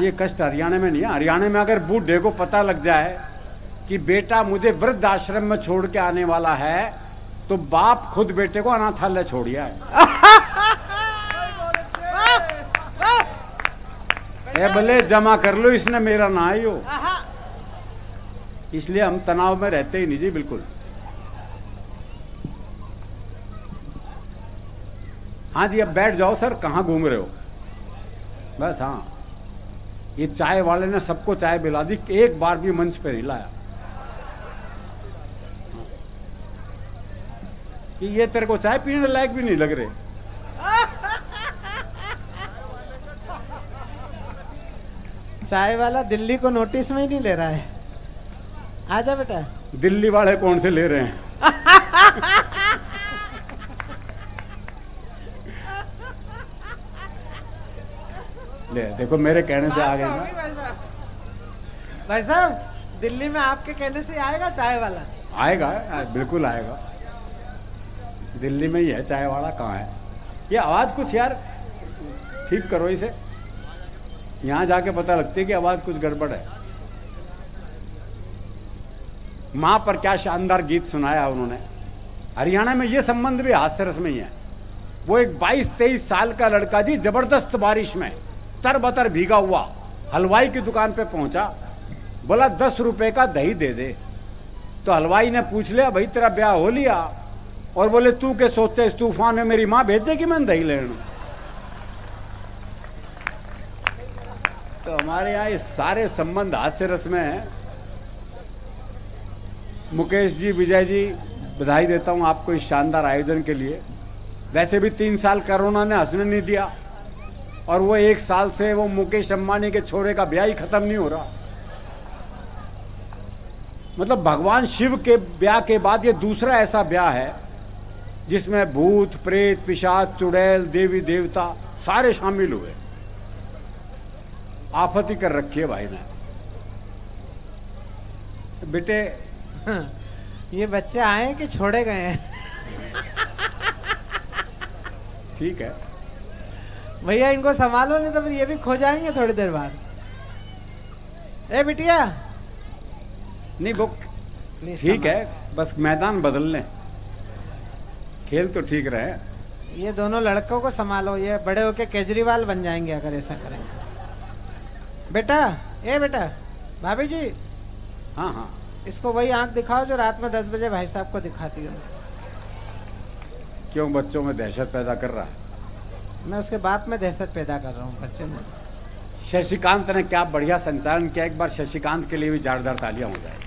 ये कष्ट हरियाणा में नहीं है। हरियाणा में अगर बूढ़े को पता लग जाए कि बेटा मुझे वृद्ध आश्रम में छोड़ के आने वाला है, तो बाप खुद बेटे को अनाथालय छोड़िया है। भले जमा कर लो, इसने मेरा ना आई हो। इसलिए हम तनाव में रहते ही नहीं जी, बिल्कुल। हाँ जी, अब बैठ जाओ सर, कहाँ घूम रहे हो? बस हाँ, ये चाय वाले ने सबको चाय पिला दी, एक बार भी मंच पे नहीं लाया कि ये तेरे को चाय पीने लायक भी नहीं लग रहे। चाय वाला दिल्ली को नोटिस में ही नहीं ले रहा है। आजा बेटा। दिल्ली वाले कौन से ले रहे हैं? ले देखो, मेरे कहने से आ गए ना भाई साहब। दिल्ली में आपके कहने से आएगा चाय वाला? आएगा, बिल्कुल आएगा। दिल्ली में ही है चाय वाला, कहाँ है? ये आवाज कुछ यार ठीक करो इसे, यहां जाके पता लगती है कि आवाज कुछ गड़बड़ है। मां पर क्या शानदार गीत सुनाया उन्होंने। हरियाणा में ये संबंध भी हास्यरस में ही है। वो एक 22-23 साल का लड़का जी, जबरदस्त बारिश में तरबतर भीगा हुआ हलवाई की दुकान पे पहुंचा, बोला 10 रुपए का दही दे दे। तो हलवाई ने पूछ लिया, भाई तेरा ब्याह हो लिया? और बोले तू के सोचते इस तूफान में मेरी मां भेजेगी मैं दही लेना? तो हमारे यहाँ ये सारे संबंध हास्य रस में है। मुकेश जी, विजय जी, बधाई देता हूँ आपको इस शानदार आयोजन के लिए। वैसे भी 3 साल कोरोना ने हंसने नहीं दिया, और वो 1 साल से वो मुकेश अंबानी के छोरे का ब्याह ही खत्म नहीं हो रहा। मतलब भगवान शिव के ब्याह के बाद ये दूसरा ऐसा ब्याह है जिसमें भूत प्रेत पिशाच चुड़ैल देवी देवता सारे शामिल हुए। आफत ही कर रखी है भाई ने। बेटे ये बच्चे आए कि छोड़े गए हैं? ठीक है भैया, इनको संभालो, नहीं तो फिर ये भी खो जाएंगे थोड़ी देर बाद। ए बिटिया। नहीं वो ठीक है, बस मैदान बदल लें, खेल तो ठीक रहे। ये दोनों लड़कों को संभालो, ये बड़े होके केजरीवाल बन जाएंगे अगर ऐसा करें। बेटा, ए बेटा, भाभी जी। हाँ हाँ, इसको वही आंख दिखाओ जो रात में 10 बजे भाई साहब को दिखाती हो। क्यों बच्चों में दहशत पैदा कर रहा है? मैं उसके बाप में दहशत पैदा कर रहा हूँ बच्चे में। शशिकांत ने क्या बढ़िया संचालन किया, एक बार शशिकांत के लिए भी जोरदार तालियां हो जाए।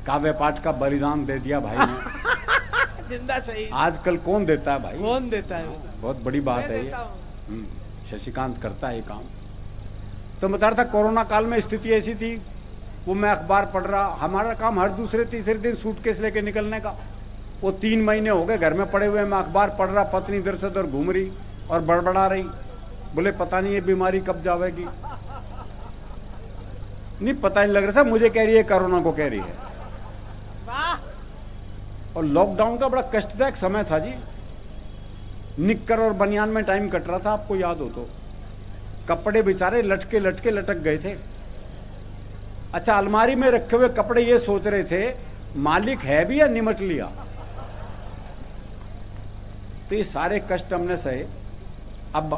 काव्य पाठ का बलिदान दे दिया भाई ने। जिंदा शहीद आजकल कौन देता है भाई? कौन देता है? बहुत बड़ी बात है ये। शशिकांत करता है ये काम। तो बता रहा था कोरोना काल में स्थिति ऐसी थी, वो मैं अखबार पढ़ रहा, हमारा काम हर दूसरे तीसरे दिन सूटकेस लेके निकलने का। वो 3 महीने हो गए घर में पड़े हुए, मैं अखबार पढ़ रहा, पत्नी इधर से उधर घूम रही और बड़बड़ा रही, बोले पता नहीं ये बीमारी कब जाएगी। नहीं पता नहीं लग रहा था, मुझे कह रही है कोरोना को कह रही है। और लॉकडाउन का बड़ा कष्टदायक समय था जी। निक्कर और बनियान में टाइम कट रहा था, आपको याद हो तो। कपड़े बेचारे लटके लटके लटक गए थे। अच्छा, अलमारी में रखे हुए कपड़े ये सोच रहे थे मालिक है भी या निमट लिया। तो ये सारे कष्ट हमने सहे। अब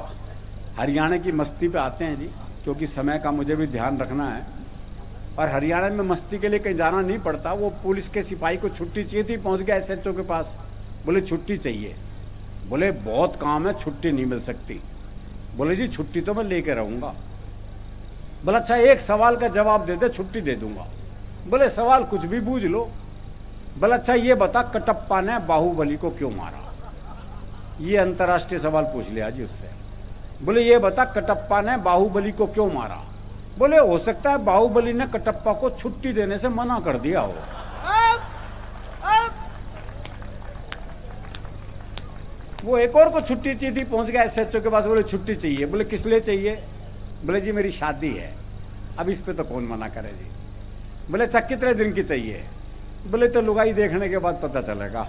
हरियाणा की मस्ती पे आते हैं जी, क्योंकि समय का मुझे भी ध्यान रखना है। और हरियाणा में मस्ती के लिए कहीं जाना नहीं पड़ता। वो पुलिस के सिपाही को छुट्टी चाहिए थी, पहुंच गया SHO के पास, बोले छुट्टी चाहिए। बोले बहुत काम है, छुट्टी नहीं मिल सकती। बोले जी छुट्टी तो मैं लेके रहूंगा। बोला अच्छा एक सवाल का जवाब दे दे, छुट्टी दे दूंगा। बोले सवाल कुछ भी बूझ लो। बोला अच्छा ये बता, कटप्पा ने बाहुबली को क्यों मारा? ये अंतर्राष्ट्रीय सवाल पूछ लिया जी उससे। बोले ये बता, कटप्पा ने बाहुबली को क्यों मारा? बोले हो सकता है बाहुबली ने कटप्पा को छुट्टी देने से मना कर दिया हो। वो एक और को छुट्टी चाहिए थी, पहुंच गया SHO के पास, बोले छुट्टी चाहिए। बोले किस लिए चाहिए? बोले जी मेरी शादी है। अब इस पे तो कौन मना करे जी। बोले अच्छा कितने दिन की चाहिए? बोले तो लुगाई देखने के बाद पता चलेगा।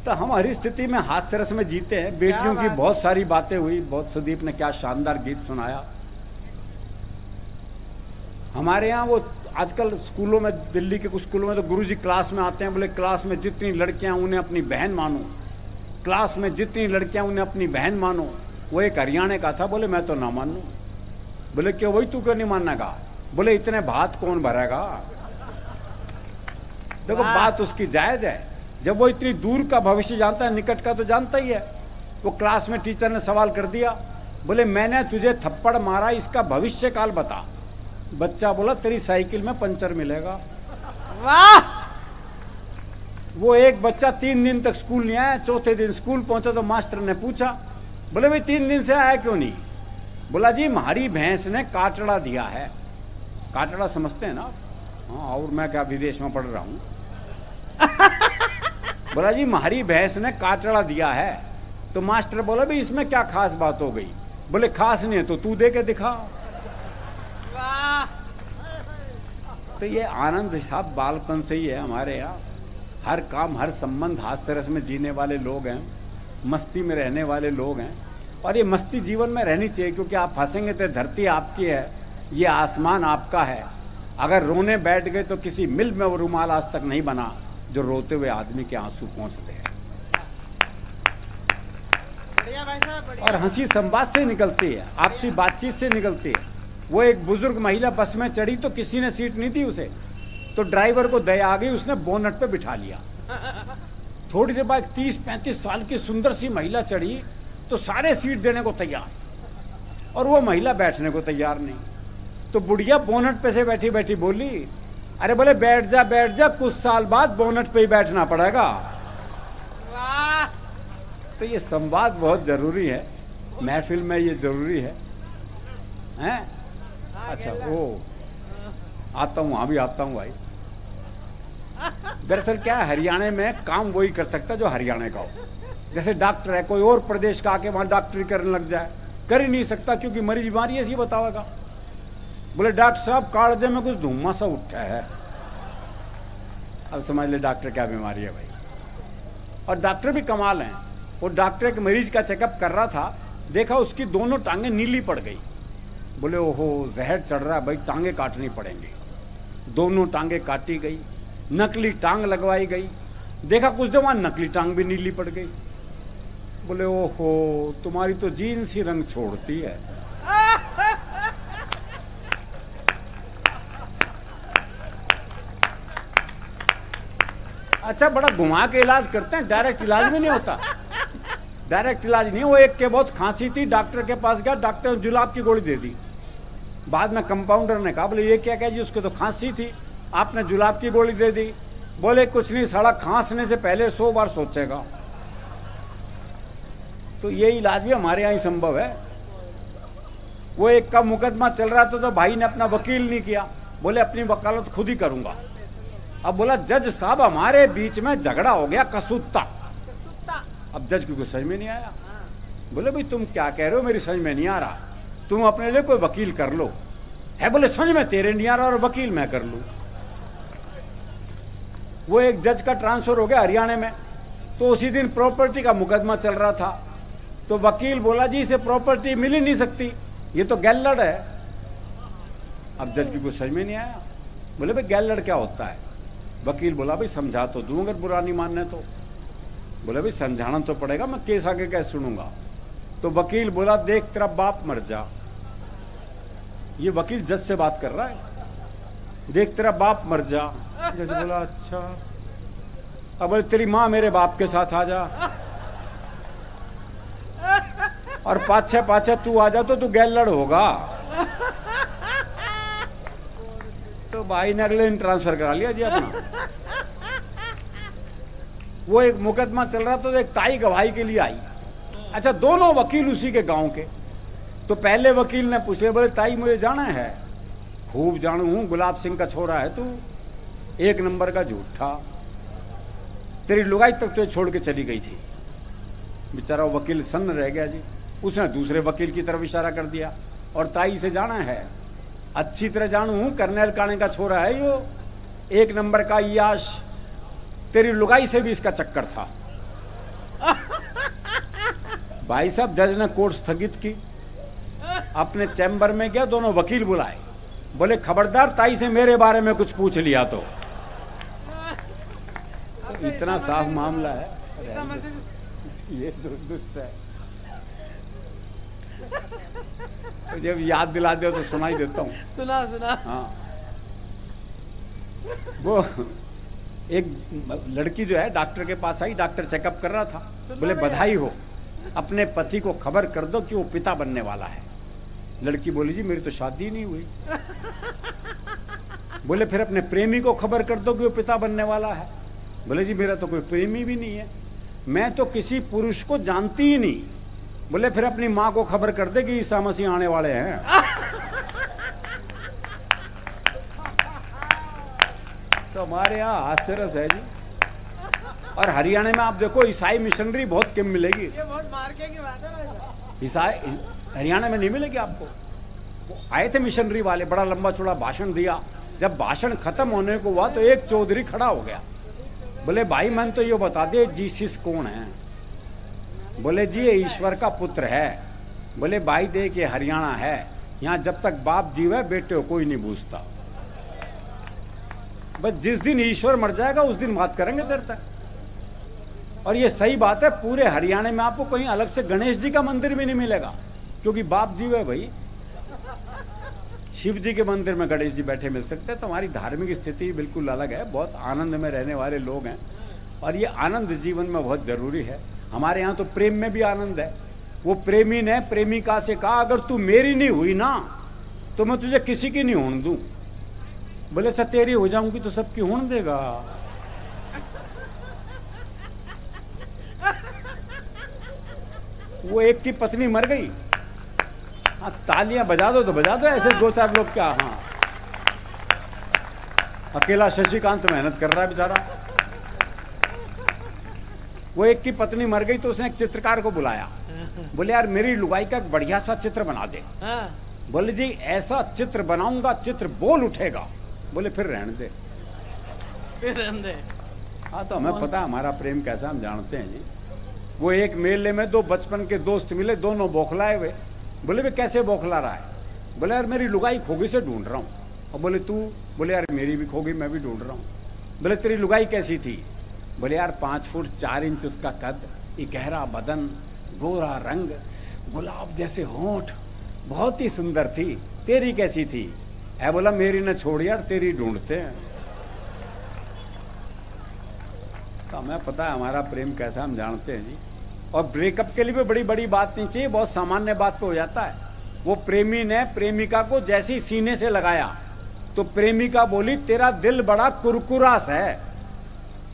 तो हम हर स्थिति में हास्य रस में जीते हैं। बेटियों की बहुत सारी बातें हुई, बहुत सुदीप ने क्या शानदार गीत सुनाया। हमारे यहाँ वो आजकल स्कूलों में, दिल्ली के कुछ स्कूलों में तो गुरुजी क्लास में आते हैं, बोले क्लास में जितनी लड़कियां उन्हें अपनी बहन मानो, क्लास में जितनी लड़कियां उन्हें अपनी बहन मानो। वो एक हरियाणा का था, बोले मैं तो ना मानूं। बोले क्यों, वही तू क्यों नहीं मानेगा? बोले इतने भात कौन भरेगा। देखो बात उसकी जायज है, जब वो इतनी दूर का भविष्य जानता है, निकट का तो जानता ही है। वो क्लास में टीचर ने सवाल कर दिया, बोले मैंने तुझे थप्पड़ मारा, इसका भविष्य काल बता। बच्चा बोला तेरी साइकिल में पंचर मिलेगा। वाह! वो एक बच्चा 3 दिन तक स्कूल नहीं आया। चौथे दिन स्कूल पहुंचा तो मास्टर ने पूछा, बोले भाई 3 दिन से आया क्यों नहीं? बोला जी हमारी भैंस ने काटड़ा दिया है। काटड़ा समझते हैं ना? हाँ, और मैं क्या विदेश में पढ़ रहा हूं। बोला जी हमारी भैंस ने काटड़ा दिया है। तो मास्टर बोला भाई इसमें क्या खास बात हो गई? बोले खास नहीं है तो तू दे के दिखा। तो ये आनंद हिसाब बालपन से ही है हमारे यहाँ। हर काम, हर संबंध हास्य रस में जीने वाले लोग हैं, मस्ती में रहने वाले लोग हैं। और ये मस्ती जीवन में रहनी चाहिए, क्योंकि आप हंसेंगे तो धरती आपकी है, ये आसमान आपका है। अगर रोने बैठ गए तो किसी मिल में वो रुमाल आज तक नहीं बना जो रोते हुए आदमी के आंसू पहुंचते हैं। बढ़िया भाई साहब, बढ़िया। और हंसी संवाद से निकलती है, आपसी बातचीत से निकलती है। वो एक बुजुर्ग महिला बस में चढ़ी तो किसी ने सीट नहीं दी उसे, तो ड्राइवर को दया आ गई, उसने बोनट पे बिठा लिया। थोड़ी देर बाद 30-35 साल की सुंदर सी महिला चढ़ी तो सारे सीट देने को तैयार, और वो महिला बैठने को तैयार नहीं। तो बुढ़िया बोनट पे से बैठी बैठी बोली, अरे बोले बैठ जा, कुछ साल बाद बोनट पे ही बैठना पड़ेगा। वाह! तो ये संवाद बहुत जरूरी है, महफिल में ये जरूरी है, हैं? अच्छा, वो आता हूँ, वहां भी आता हूँ भाई। दरअसल क्या है, हरियाणा में काम वही कर सकता जो हरियाणा का हो। जैसे डॉक्टर है, कोई और प्रदेश का आके वहां डॉक्टरी करने लग जाए, कर ही नहीं सकता, क्योंकि मरीज बीमारी ऐसी बतावेगा। बोले डॉक्टर साहब कालजे में कुछ धुआं सा उठा है। अब समझ ले डॉक्टर क्या बीमारी है भाई। और डॉक्टर भी कमाल हैं। वो डॉक्टर एक मरीज का चेकअप कर रहा था, देखा उसकी दोनों टांगें नीली पड़ गई। बोले ओहो जहर चढ़ रहा है भाई, टांगे काटनी पड़ेंगी। दोनों टांगे काटी गई, नकली टांग लगवाई गई। देखा कुछ देर वहां नकली टांग भी नीली पड़ गई। बोले ओहो तुम्हारी तो जीन्स ही रंग छोड़ती है। अच्छा, बड़ा घुमा के इलाज करते हैं, डायरेक्ट इलाज में नहीं होता। डायरेक्ट इलाज नहीं। वो एक के बहुत खांसी थी, डॉक्टर के पास गया, डॉक्टर ने जुलाब की गोली दे दी। बाद में कंपाउंडर ने कहा, बोले ये क्या कह जी, उसको तो खांसी थी, आपने जुलाब की गोली दे दी। बोले कुछ नहीं, साला खांसने से पहले 100 बार सोचेगा। तो ये इलाज भी हमारे यहाँ ही संभव है। वो एक का मुकदमा चल रहा था तो भाई ने अपना वकील नहीं किया, बोले अपनी वकालत खुद ही करूंगा। अब बोला जज साहब हमारे बीच में झगड़ा हो गया कसूत्ता। अब जज को कुछ समझ में नहीं आया। बोले भाई तुम क्या कह रहे हो, मेरी समझ में नहीं आ रहा, तुम अपने लिए कोई वकील कर लो। है बोले समझ में तेरे नहीं आ रहा और वकील मैं कर लूं। वो एक जज का ट्रांसफर हो गया हरियाणा में, तो उसी दिन प्रॉपर्टी का मुकदमा चल रहा था। तो वकील बोला जी इसे प्रॉपर्टी मिल ही नहीं सकती, ये तो गैलड़ है। अब जज की कुछ समझ में नहीं आया। बोले भाई गैलड़ क्या होता है? वकील बोला भाई समझा तो दूं अगर बुरा नहीं मानने तो। बोले भाई समझाना तो पड़ेगा, मैं केस आगे कैसे सुनूंगा। तो वकील बोला देख तेरा बाप मर जा। ये वकील जज से बात कर रहा है, देख तेरा बाप मर जा। जज बोला अच्छा। अब बोले तेरी माँ मेरे बाप के साथ आ जा, और पाछे पाछे तू आ जा तो तू गैलड़ होगा। तो भाई ने अगले दिन ट्रांसफर करा लिया जी अपना। वो एक मुकदमा चल रहा था तो एक ताई गवाही के लिए आई। अच्छा, दोनों वकील उसी के गांव के। तो पहले वकील ने पूछे, बोले ताई मुझे जाना है। खूब जानू हूं, गुलाब सिंह का छोरा है तू, 1 नंबर का झूठा, तेरी लुगाई तक तो छोड़ के चली गई थी। बेचारा वकील सन्न रह गया जी। उसने दूसरे वकील की तरफ इशारा कर दिया, और ताई से जाना है, अच्छी तरह जानू हूं, कर्नल काने का छोरा है यो, 1 नंबर का याश, तेरी लुगाई से भी इसका चक्कर था। भाई साहब जज ने कोर्ट स्थगित की, अपने चैम्बर में गया, दोनों वकील बुलाए, बोले खबरदार ताई से मेरे बारे में कुछ पूछ लिया तो इतना साफ मामला है। ये दुष्ट है, तो जब याद दिला दो तो सुना ही देता हूँ। सुना सुना। हाँ, वो एक लड़की जो है डॉक्टर के पास आई, डॉक्टर चेकअप कर रहा था, बोले बधाई हो, अपने पति को खबर कर दो कि वो पिता बनने वाला है। लड़की बोली जी मेरी तो शादी नहीं हुई। बोले फिर अपने प्रेमी को खबर कर दो कि वो पिता बनने वाला है। बोले जी मेरा तो कोई प्रेमी भी नहीं है, मैं तो किसी पुरुष को जानती ही नहीं। बोले फिर अपनी माँ को खबर कर दे कि ईसा मसीह आने वाले हैं। तो हमारे यहाँ हास्यरस है जी। और हरियाणा में आप देखो ईसाई मिशनरी बहुत कम मिलेगी। ये बहुत मार्के की बात है भाई। ईसाई हरियाणा में नहीं मिलेगी आपको। वो आए थे मिशनरी वाले, बड़ा लंबा चौड़ा भाषण दिया। जब भाषण खत्म होने को हुआ तो एक चौधरी खड़ा हो गया, बोले भाई मन तो ये बता दे जीसस कौन है। बोले जी ये ईश्वर का पुत्र है। बोले भाई देख ये हरियाणा है, यहाँ जब तक बाप जीवे बेटे हो कोई नहीं पूछता, बस जिस दिन ईश्वर मर जाएगा उस दिन बात करेंगे देर तक। और ये सही बात है, पूरे हरियाणा में आपको कहीं अलग से गणेश जी का मंदिर भी नहीं मिलेगा, क्योंकि बाप जीवे भाई। शिव जी के मंदिर में गणेश जी बैठे मिल सकते हैं। तो हमारी धार्मिक स्थिति बिल्कुल अलग है, बहुत आनंद में रहने वाले लोग हैं, और ये आनंद जीवन में बहुत जरूरी है। हमारे यहाँ तो प्रेम में भी आनंद है। वो प्रेमी ने प्रेमिका से कहा अगर तू मेरी नहीं हुई ना तो मैं तुझे किसी की नहीं होने दूं। बोले अच्छा तेरी हो जाऊंगी तो सबकी होने देगा। वो एक की पत्नी मर गई, हाँ तालियां बजा दो तो बजा दो, ऐसे दो चार लोग क्या। हाँ अकेला शशिकांत मेहनत कर रहा है बेचारा। वो एक की पत्नी मर गई तो उसने एक चित्रकार को बुलाया, बोले यार मेरी लुगाई का एक बढ़िया सा चित्र बना दे। बोले जी ऐसा चित्र बनाऊंगा चित्र बोल उठेगा। बोले फिर रहने दे, फिर रहने दे। हाँ तो हमें पता है हमारा प्रेम कैसा, हम जानते हैं जी। वो एक मेले में दो बचपन के दोस्त मिले, दोनों बौखलाए हुए। बोले वे कैसे बौखला रहा है। बोले यार मेरी लुगाई खोगी से ढूंढ रहा हूँ। और बोले तू। बोले यार मेरी भी खोगी, मैं भी ढूंढ रहा हूँ। बोले तेरी लुगाई कैसी थी। बोले यार 5 फुट 4 इंच उसका कद, एक गहरा बदन, गोरा रंग, गुलाब जैसे होंठ, बहुत ही सुंदर थी। तेरी कैसी थी। है बोला मेरी न छोड़ यार तेरी ढूंढते हैं। तो हमें पता है हमारा प्रेम कैसा, हम जानते हैं जी। और ब्रेकअप के लिए भी बड़ी बड़ी बात नहीं चाहिए, बहुत सामान्य बात पे हो जाता है। वो प्रेमी ने प्रेमिका को जैसे ही सीने से लगाया तो प्रेमिका बोली तेरा दिल बड़ा कुरकुरास है।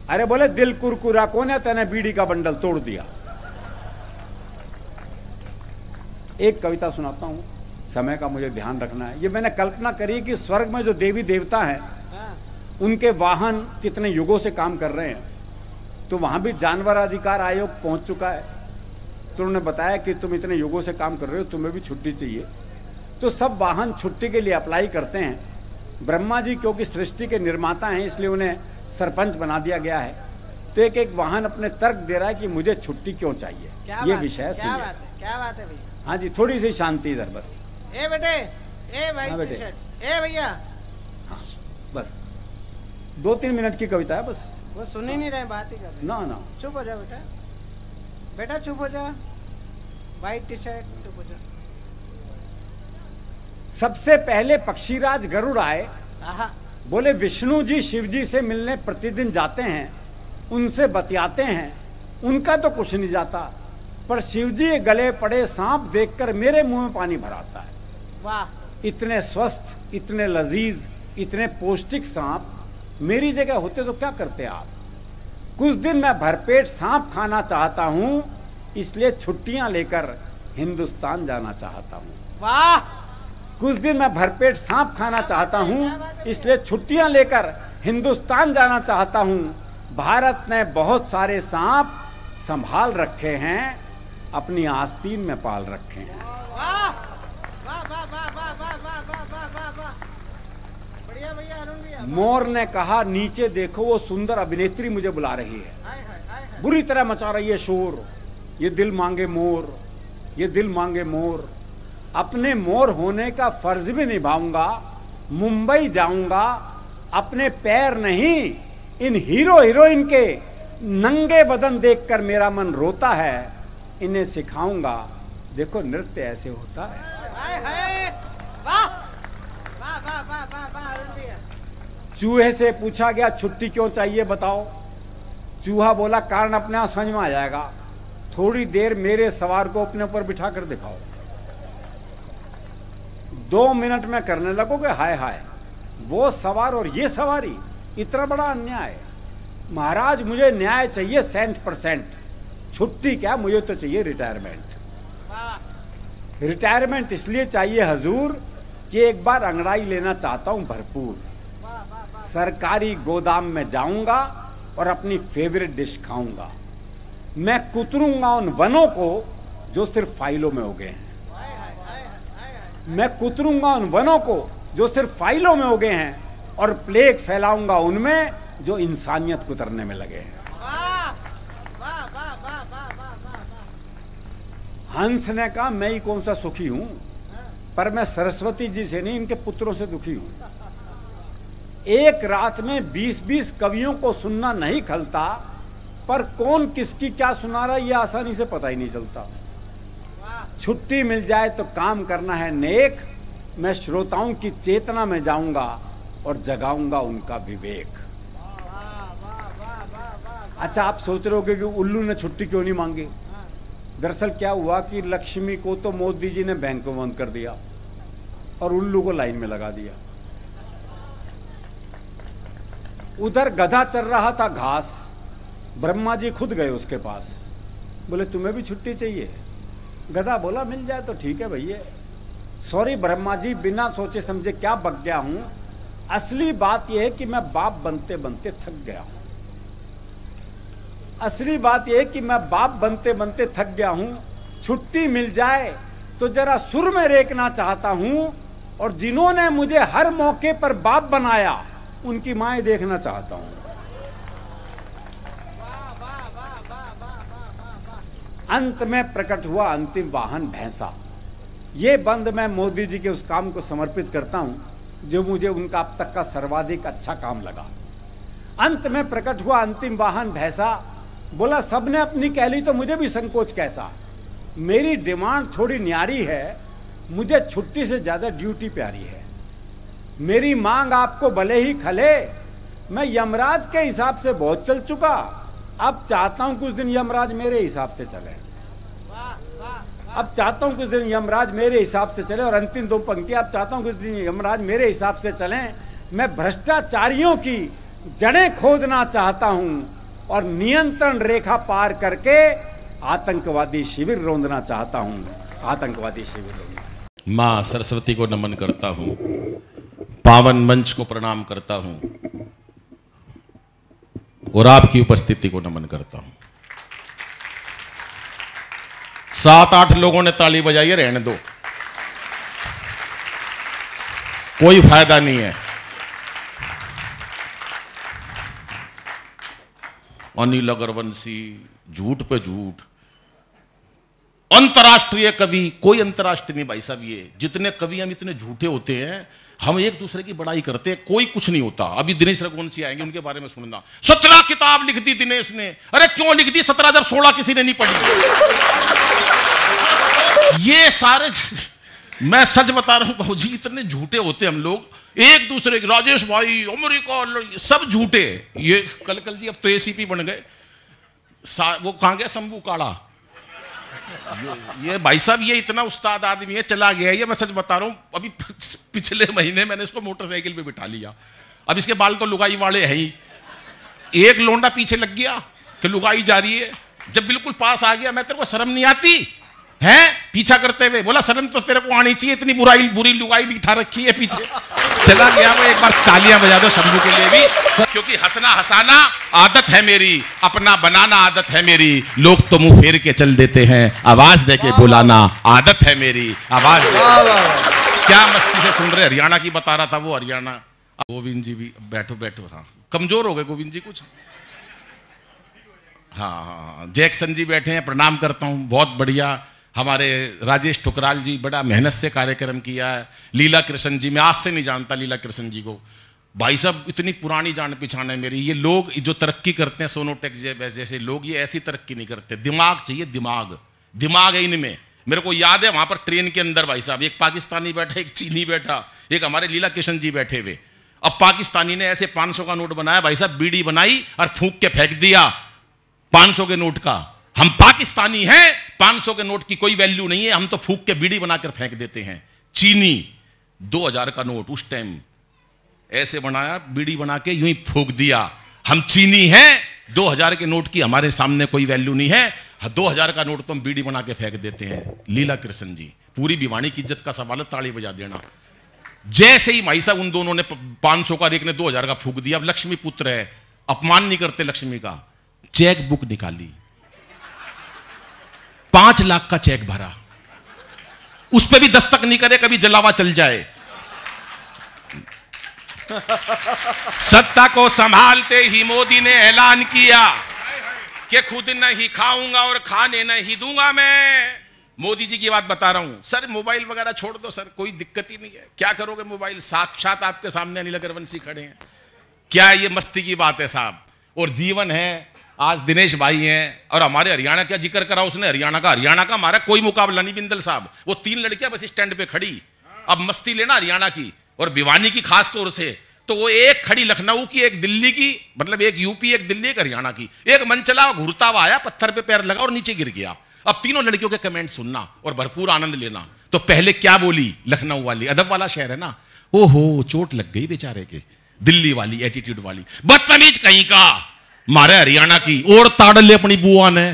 अरे बोले दिल कुरकुरा कौन है, तेने बीड़ी का बंडल तोड़ दिया। एक कविता सुनाता हूं, समय का मुझे ध्यान रखना है। ये मैंने कल्पना करी कि स्वर्ग में जो देवी देवता हैं उनके वाहन कितने युगों से काम कर रहे हैं। तो वहां भी जानवर अधिकार आयोग पहुंच चुका है, तो उन्होंने बताया कि तुम इतने युगों से काम कर रहे हो, तुम्हें भी छुट्टी चाहिए। तो सब वाहन छुट्टी के लिए अप्लाई करते हैं। ब्रह्मा जी क्योंकि सृष्टि के निर्माता हैं इसलिए उन्हें सरपंच बना दिया गया है। तो एक एक वाहन अपने तर्क दे रहा है कि मुझे छुट्टी क्यों चाहिए। ये विषय क्या बात है, क्या बात है भैया। हाँ जी थोड़ी सी शांति इधर बस। ए बेटे, ए भाई हाँ बेटे। ए भैया। हाँ बस 2-3 मिनट की कविता है बस। वो सुन ही नहीं रहे, बात ही कर रहे। ना ना चुप हो जा बेटा, बेटा चुप हो जा। वाइट टी शर्ट, चुप हो जा। सबसे पहले पक्षीराज गरुड़ आए। आहा। बोले विष्णु जी शिव जी से मिलने प्रतिदिन जाते हैं, उनसे बतियाते हैं, उनका तो कुछ नहीं जाता, पर शिव जी गले पड़े सांप देखकर मेरे मुंह में पानी भर आता है। वाह। इतने स्वस्थ, इतने लजीज, इतने पौष्टिक सांप मेरी जगह होते तो क्या करते आप। कुछ दिन मैं भरपेट सांप खाना चाहता हूं, इसलिए छुट्टियां लेकर हिंदुस्तान जाना चाहता हूं। वाह। कुछ दिन मैं भरपेट सांप खाना चाहता हूं, इसलिए छुट्टियां लेकर हिंदुस्तान जाना चाहता हूं। भारत ने बहुत सारे सांप संभाल रखे हैं, अपनी आस्तीन में पाल रखे हैं। वाह वाह वाह वाह वाह वाह वाह वाह वाह वाह वाह। बढ़िया भैया, अरुण भैया। मोर ने कहा नीचे देखो वो सुंदर अभिनेत्री मुझे बुला रही है, हाय हाय हाय हाय। बुरी तरह मचा रही है शोर। ये दिल मांगे मोर, ये दिल मांगे मोर। अपने मोर होने का फर्ज भी निभाऊंगा, मुंबई जाऊंगा, अपने पैर नहीं इन हीरो हीरोइन के नंगे बदन देखकर मेरा मन रोता है, इन्हें सिखाऊंगा देखो नृत्य ऐसे होता है। वाह वाह वाह वाह वाह अरुण भैया। चूहे से पूछा गया छुट्टी क्यों चाहिए बताओ। चूहा बोला कारण अपने आप समझ में आ जाएगा, थोड़ी देर मेरे सवार को अपने ऊपर बिठा कर दिखाओ। 2 मिनट में करने लगोगे हाय हाय, वो सवार और ये सवारी, इतना बड़ा अन्याय। महाराज मुझे न्याय चाहिए 100%, छुट्टी क्या, मुझे तो चाहिए रिटायरमेंट। रिटायरमेंट इसलिए चाहिए हजूर कि एक बार अंगड़ाई लेना चाहता हूं भरपूर, सरकारी गोदाम में जाऊंगा और अपनी फेवरेट डिश खाऊंगा। मैं कुतरूंगा उन वनों को जो सिर्फ फाइलों में उगे हैं, मैं कुतरूंगा उन वनों को जो सिर्फ फाइलों में उगे हैं, और प्लेग फैलाऊंगा उनमें जो इंसानियत कुतरने में लगे हैं। हंस ने कहा मैं ही कौन सा सुखी हूं, पर मैं सरस्वती जी से नहीं इनके पुत्रों से दुखी हूं। एक रात में 20-20 कवियों को सुनना नहीं खलता, पर कौन किसकी क्या सुना रहा है ये आसानी से पता ही नहीं चलता। छुट्टी मिल जाए तो काम करना है नेक, मैं श्रोताओं की चेतना में जाऊंगा और जगाऊंगा उनका विवेक। अच्छा, आप सोच रहे होगे कि उल्लू ने छुट्टी क्यों नहीं मांगी। दरअसल क्या हुआ कि लक्ष्मी को तो मोदी जी ने बैंक में बंद कर दिया और उल्लू को लाइन में लगा दिया। उधर गधा चल रहा था घास, ब्रह्मा जी खुद गए उसके पास, बोले तुम्हें भी छुट्टी चाहिए। गधा बोला मिल जाए तो ठीक है भैया। सॉरी ब्रह्मा जी, बिना सोचे समझे क्या बक गया हूं, असली बात यह है कि मैं बाप बनते बनते थक गया हूं। असली बात यह है कि मैं बाप बनते बनते थक गया हूं, छुट्टी मिल जाए तो जरा सुर में रेखना चाहता हूं, और जिन्होंने मुझे हर मौके पर बाप बनाया उनकी माएं देखना चाहता हूं। अंत में प्रकट हुआ अंतिम वाहन भैंसा। ये बंद मैं मोदी जी के उस काम को समर्पित करता हूं जो मुझे उनका अब तक का सर्वाधिक अच्छा काम लगा। अंत में प्रकट हुआ अंतिम वाहन भैंसा। बोला सबने अपनी कह ली तो मुझे भी संकोच कैसा। मेरी डिमांड थोड़ी न्यारी है, मुझे छुट्टी से ज्यादा ड्यूटी प्यारी है। मेरी मांग आपको भले ही खले, मैं यमराज के हिसाब से बहुत चल चुका, अब चाहता हूं कुछ दिन यमराज मेरे हिसाब से चले। अब चाहता हूं कुछ दिन यमराज मेरे हिसाब से चले। और अंतिम 2 पंक्ति, अब चाहता हूं कुछ दिन यमराज मेरे हिसाब से चलें। मैं भ्रष्टाचारियों की जड़ें खोदना चाहता हूं और नियंत्रण रेखा पार करके आतंकवादी शिविर रौंदना चाहता हूं। आतंकवादी शिविर रौंदना। मां सरस्वती को नमन करता हूं, पावन मंच को प्रणाम करता हूं और आपकी उपस्थिति को नमन करता हूं। 7-8 लोगों ने ताली बजाई है, रहने दो, कोई फायदा नहीं है। अनिल अग्रवंशी झूठ पे झूठ, अंतरराष्ट्रीय कवि, कोई अंतरराष्ट्रीय नहीं भाई साहब। ये जितने कवि हम इतने झूठे होते हैं, हम एक दूसरे की बड़ाई करते हैं, कोई कुछ नहीं होता। अभी दिनेश रघुवंशी आएंगे, उनके बारे में सुनना। 17 किताब लिख दी दिनेश ने। अरे क्यों लिख दी? 17 जब 16 किसी ने नहीं पढ़ी। ये सारे, मैं सच बता रहा हूं बाबूजी, इतने झूठे होते हम लोग, एक दूसरे के, राजेश भाई अमेरिका, सब झूठे। ये कल जी अब तो एसीपी बन गए, वो कहां गया शंभू काड़ा। ये भाई साहब ये इतना उस्ताद आदमी है, चला गया। ये मैं सच बता रहा हूं, अभी पिछले महीने मैंने इसको मोटरसाइकिल पे बिठा लिया। अब इसके बाल तो लुगाई वाले हैं ही। एक लोंडा पीछे लग गया कि लुगाई जा रही है, जब बिल्कुल पास आ गया, मैं तेरे को शर्म नहीं आती है पीछा करते हुए? बोला शर्म तो तेरे को आनी चाहिए, इतनी बुरी लुगाई भी उठा रखी है पीछे। चला गया वो। एक बार तालियां बजा दो शंभू के लिए भी, क्योंकि हंसना हंसाना आदत है मेरी, अपना बनाना आदत है मेरी। लोग तो मुंह फेर के चल देते हैं, आवाज देके बुलाना आदत है मेरी। आवाज क्या मस्ती से सुन रहे। हरियाणा की बता रहा था वो, हरियाणा। गोविंद जी भी बैठो बैठो। हाँ, कमजोर हो गए गोविंद जी कुछ। हाँ, जैक्सन जी बैठे हैं, प्रणाम करता हूँ, बहुत बढ़िया। हमारे राजेश ठुकराल जी बड़ा मेहनत से कार्यक्रम किया है। लीला कृष्ण जी, मैं आज से नहीं जानता लीला कृष्ण जी को, भाई साहब इतनी पुरानी जान पहचान है मेरी। ये लोग जो तरक्की करते हैं सोनोटेक जैसे लोग, ये ऐसी तरक्की नहीं करते। दिमाग चाहिए, दिमाग है इनमें। मेरे को याद है वहां पर ट्रेन के अंदर भाई साहब एक पाकिस्तानी बैठा, एक चीनी बैठा, एक हमारे लीला कृष्ण जी बैठे हुए। अब पाकिस्तानी ने ऐसे 500 का नोट बनाया भाई साहब, बीड़ी बनाई और फूंक के फेंक दिया 500 के नोट का। हम पाकिस्तानी हैं, 500 के नोट की कोई वैल्यू नहीं है, हम तो फूंक के बीड़ी बनाकर फेंक देते हैं। चीनी 2000 का नोट उस टाइम ऐसे बनाया, बीड़ी बना के यूं ही फूंक दिया। हम चीनी हैं, 2000 के नोट की हमारे सामने कोई वैल्यू नहीं है, 2000 का नोट तो हम बीड़ी बना के फेंक देते हैं। लीला कृष्ण जी, पूरी भिवानी की इज्जत का सवाल है, ताली बजा देना। जैसे ही भाई साहब उन दोनों ने 500 का, एक ने 2000 का फूंक दिया। अब लक्ष्मी पुत्र है, अपमान नहीं करते लक्ष्मी का। चेक बुक निकाली, 5 लाख का चेक भरा, उस पर भी दस्तक नहीं करे, कभी जलावा चल जाए। सत्ता को संभालते ही मोदी ने ऐलान किया कि खुद नहीं खाऊंगा और खाने नहीं दूंगा मैं। मोदी जी की बात बता रहा हूं। सर मोबाइल वगैरह छोड़ दो सर, कोई दिक्कत ही नहीं है, क्या करोगे मोबाइल, साक्षात आपके सामने अनिल अग्रवंशी खड़े हैं। क्या ये मस्ती की बात है साहब? और जीवन है, आज दिनेश भाई हैं, और हमारे हरियाणा का जिक्र करा उसने, हरियाणा का हमारा कोई मुकाबला नहीं। बिंदल साहब, वो 3 लड़कियां बस स्टैंड पे खड़ी, अब मस्ती लेना हरियाणा की और भिवानी की खास तौर से। तो वो एक खड़ी लखनऊ की, एक दिल्ली की, मतलब एक यूपी, एक दिल्ली, एक हरियाणा की। एक मनचला घुरता हुआ आया, पत्थर पे पैर लगा और नीचे गिर गया। अब तीनों लड़कियों के कमेंट सुनना और भरपूर आनंद लेना। तो पहले क्या बोली लखनऊ वाली, अदब वाला शहर है ना, ओहो चोट लग गई बेचारे के। दिल्ली वाली एटीट्यूड वाली, बदतमीज कहीं का, मारे हरियाणा की, और ताड़ ले अपनी बुआ ने।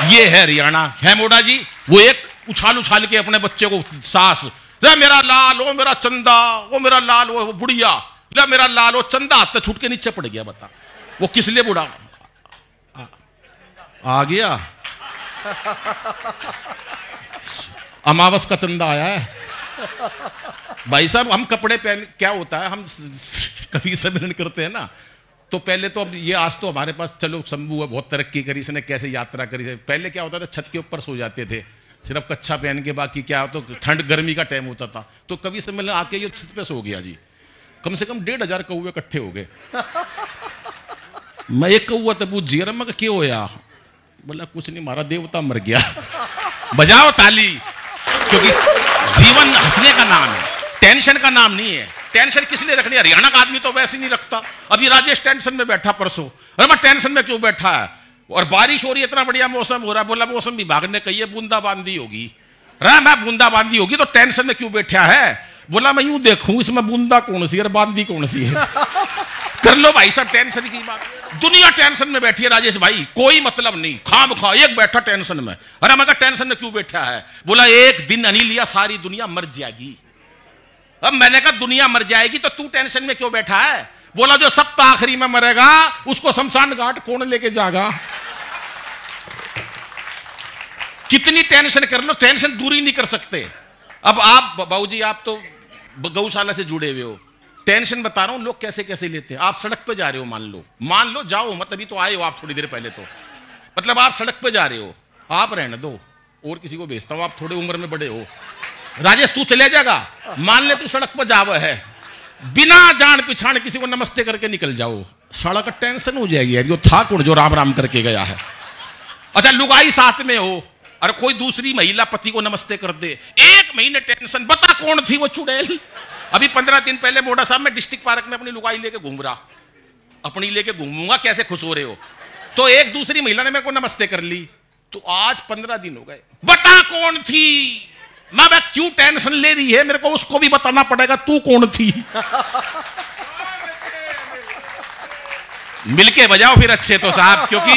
ये है हरियाणा, है मोड़ा जी। वो एक उछाल उछाल के अपने बच्चे को, सास रे मेरा लाल, ओ मेरा चंदा, ओ मेरा लाल, वो बुढ़िया रे मेरा लाल, ओ चंदा हाथ छूट के नीचे पड़ गया। बता वो किस लिए बुढ़ा आ गया? अमावस का चंदा आया है भाई साहब। हम कपड़े पहन, क्या होता है, हम कभी सम्मेलन करते हैं ना, तो पहले तो अब ये, आज तो हमारे पास चलो शंभू है, बहुत तरक्की करी इसने, कैसे यात्रा करी। पहले क्या होता था, छत के ऊपर सो जाते थे सिर्फ कच्छा पहन के, बाकी क्या तो ठंड गर्मी का टाइम होता था। तो कवि सम्मेलन आके ये छत पे सो गया जी। कम से कम 1500 कौवे इकट्ठे हो गए। मैं एक कौआ तब जीर में क्यों होया, बोला कुछ नहीं, हमारा देवता मर गया। बजाओ ताली, क्योंकि जीवन हंसने का नाम है, टेंशन का नाम नहीं है। टेंशन किस लिए रखनी है? हरियाणा का आदमी तो वैसे नहीं रखता। अभी राजेश टेंशन में बैठा परसों, अरे मैं टेंशन में क्यों बैठा है, और बारिश हो रही है, इतना बढ़िया मौसम हो रहा है। बोला मौसम विभाग ने कही है बूंदाबांदी होगी। अरे मैं बूंदाबांदी होगी तो टेंशन में क्यों बैठा है? बोला मैं यूं देखूं इसमें बूंदा कौन सी है और बांदी कौन सी है। कर लो भाई साहब टेंशन की बात। दुनिया टेंशन में बैठी है राजेश भाई, कोई मतलब नहीं, खाम खा एक बैठा टेंशन में। अरे मैं टेंशन में क्यों बैठा है? बोला एक दिन अनिल या सारी दुनिया मर जाएगी। अब मैंने कहा दुनिया मर जाएगी तो तू टेंशन में क्यों बैठा है? बोला जो सब आखिरी में मरेगा उसको शमशान घाट कौन लेके जाएगा? कितनी टेंशन कर लो, टेंशन दूरी नहीं कर सकते। अब आप बाबूजी, आप तो गौशाला से जुड़े हुए हो, टेंशन बता रहा हूं लोग कैसे कैसे लेते हैं। आप सड़क पे जा रहे हो, मान लो जाओ मत, अभी तो आए हो आप थोड़ी देर पहले, तो मतलब आप सड़क पे जा रहे हो, आप रहने दो और किसी को भेजता हूं, आप थोड़े उम्र में बड़े हो। राजेश तू चले जाएगा, मान ले तू सड़क पर जावा है, बिना जान पिछाड़ किसी को नमस्ते करके निकल जाओ, सड़क टेंशन हो जाएगी यार, यो था कौन जो राम राम करके गया है। अच्छा लुगाई साथ में हो और कोई दूसरी महिला पति को नमस्ते कर दे, 1 महीने टेंशन, बता कौन थी वो चुड़ैल। अभी 15 दिन पहले मोड़ा साहब मैं डिस्ट्रिक्ट पार्क में अपनी लुगाई लेके घूम रहा, अपनी लेके घूमूंगा, कैसे खुश हो रहे हो, तो एक दूसरी महिला ने मेरे को नमस्ते कर ली। तो आज 15 दिन हो गए, बता कौन थी। मैं क्यों टेंशन ले रही है, मेरे को उसको भी बताना पड़ेगा तू कौन थी। मिलके बजाओ फिर अच्छे तो साहब, क्योंकि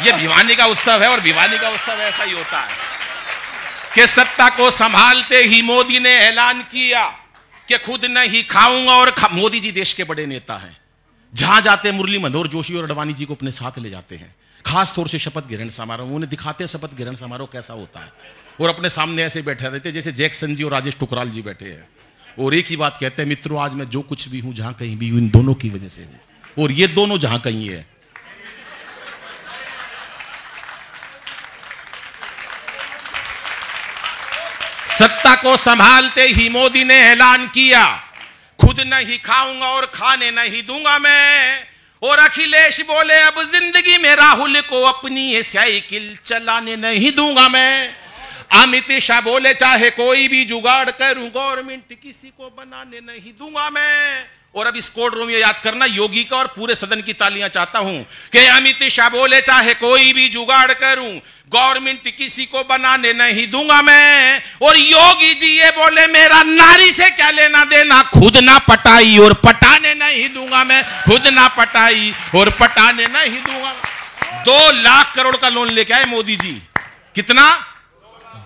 ये भिवानी का उत्सव है और भिवानी का उत्सव ऐसा ही होता है कि सत्ता को संभालते ही मोदी ने ऐलान किया कि खुद नहीं खाऊंगा और मोदी जी देश के बड़े नेता हैं, जहां जाते मुरली मनोहर जोशी और अडवाणी जी को अपने साथ ले जाते हैं, खास तौर से शपथ ग्रहण समारोह, उन्हें दिखाते हैं शपथ ग्रहण समारोह कैसा होता है, और अपने सामने ऐसे बैठे रहते हैं जैसे जैक्सन जी और राजेश ठुकराल जी बैठे हैं, और एक ही बात कहते हैं, मित्रों आज मैं जो कुछ भी हूं, जहां कहीं भी हूं, इन दोनों की वजह से हूं, और ये दोनों जहां कहीं है सत्ता को संभालते ही मोदी ने ऐलान किया, खुद नहीं खाऊंगा और खाने नहीं दूंगा मैं। और अखिलेश बोले अब जिंदगी में राहुल को अपनी ये साइकिल चलाने नहीं दूंगा मैं। अमित शाह बोले चाहे कोई भी जुगाड़ करूं, गवर्नमेंट किसी को बनाने नहीं दूंगा मैं। और अब इस कोड रूम में याद करना, योगी का और पूरे सदन की तालियां चाहता हूं कि अमित शाह बोले चाहे कोई भी जुगाड़ करूं, गवर्नमेंट किसी को बनाने नहीं दूंगा मैं। और योगी जी ये बोले मेरा नारी से क्या लेना देना, खुद ना पटाई और पटाने नहीं दूंगा मैं, खुद ना पटाई और पटाने नहीं दूंगा। 2 लाख करोड़ का लोन लेके आए मोदी जी। कितना?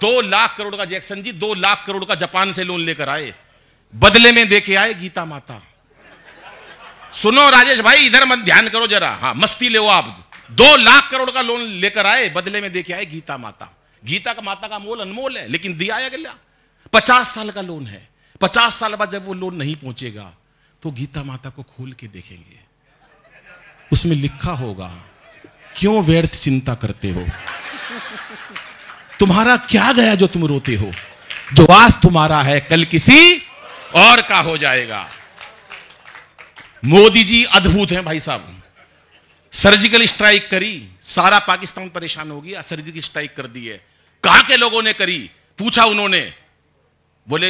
2 लाख करोड़ का। जैक्सन जी 2 लाख करोड़ का जापान से लोन लेकर आए, बदले में देके आए गीता माता। सुनो राजेश भाई, इधर मत ध्यान करो जरा, हाँ मस्ती ले आप। 2 लाख करोड़ का लोन लेकर आए, बदले में देके आए गीता माता। गीता का माता का मोल अनमोल है, लेकिन दिया गया 50 साल का लोन है। 50 साल बाद जब वो लोन नहीं पहुंचेगा तो गीता माता को खोल के देखेंगे, उसमें लिखा होगा क्यों व्यर्थ चिंता करते हो, तुम्हारा क्या गया जो तुम रोते हो, जो आज तुम्हारा है कल किसी और का हो जाएगा। मोदी जी अद्भुत हैं भाई साहब। सर्जिकल स्ट्राइक करी, सारा पाकिस्तान परेशान हो गया, सर्जिकल स्ट्राइक कर दी है। कहां के लोगों ने करी, पूछा उन्होंने, बोले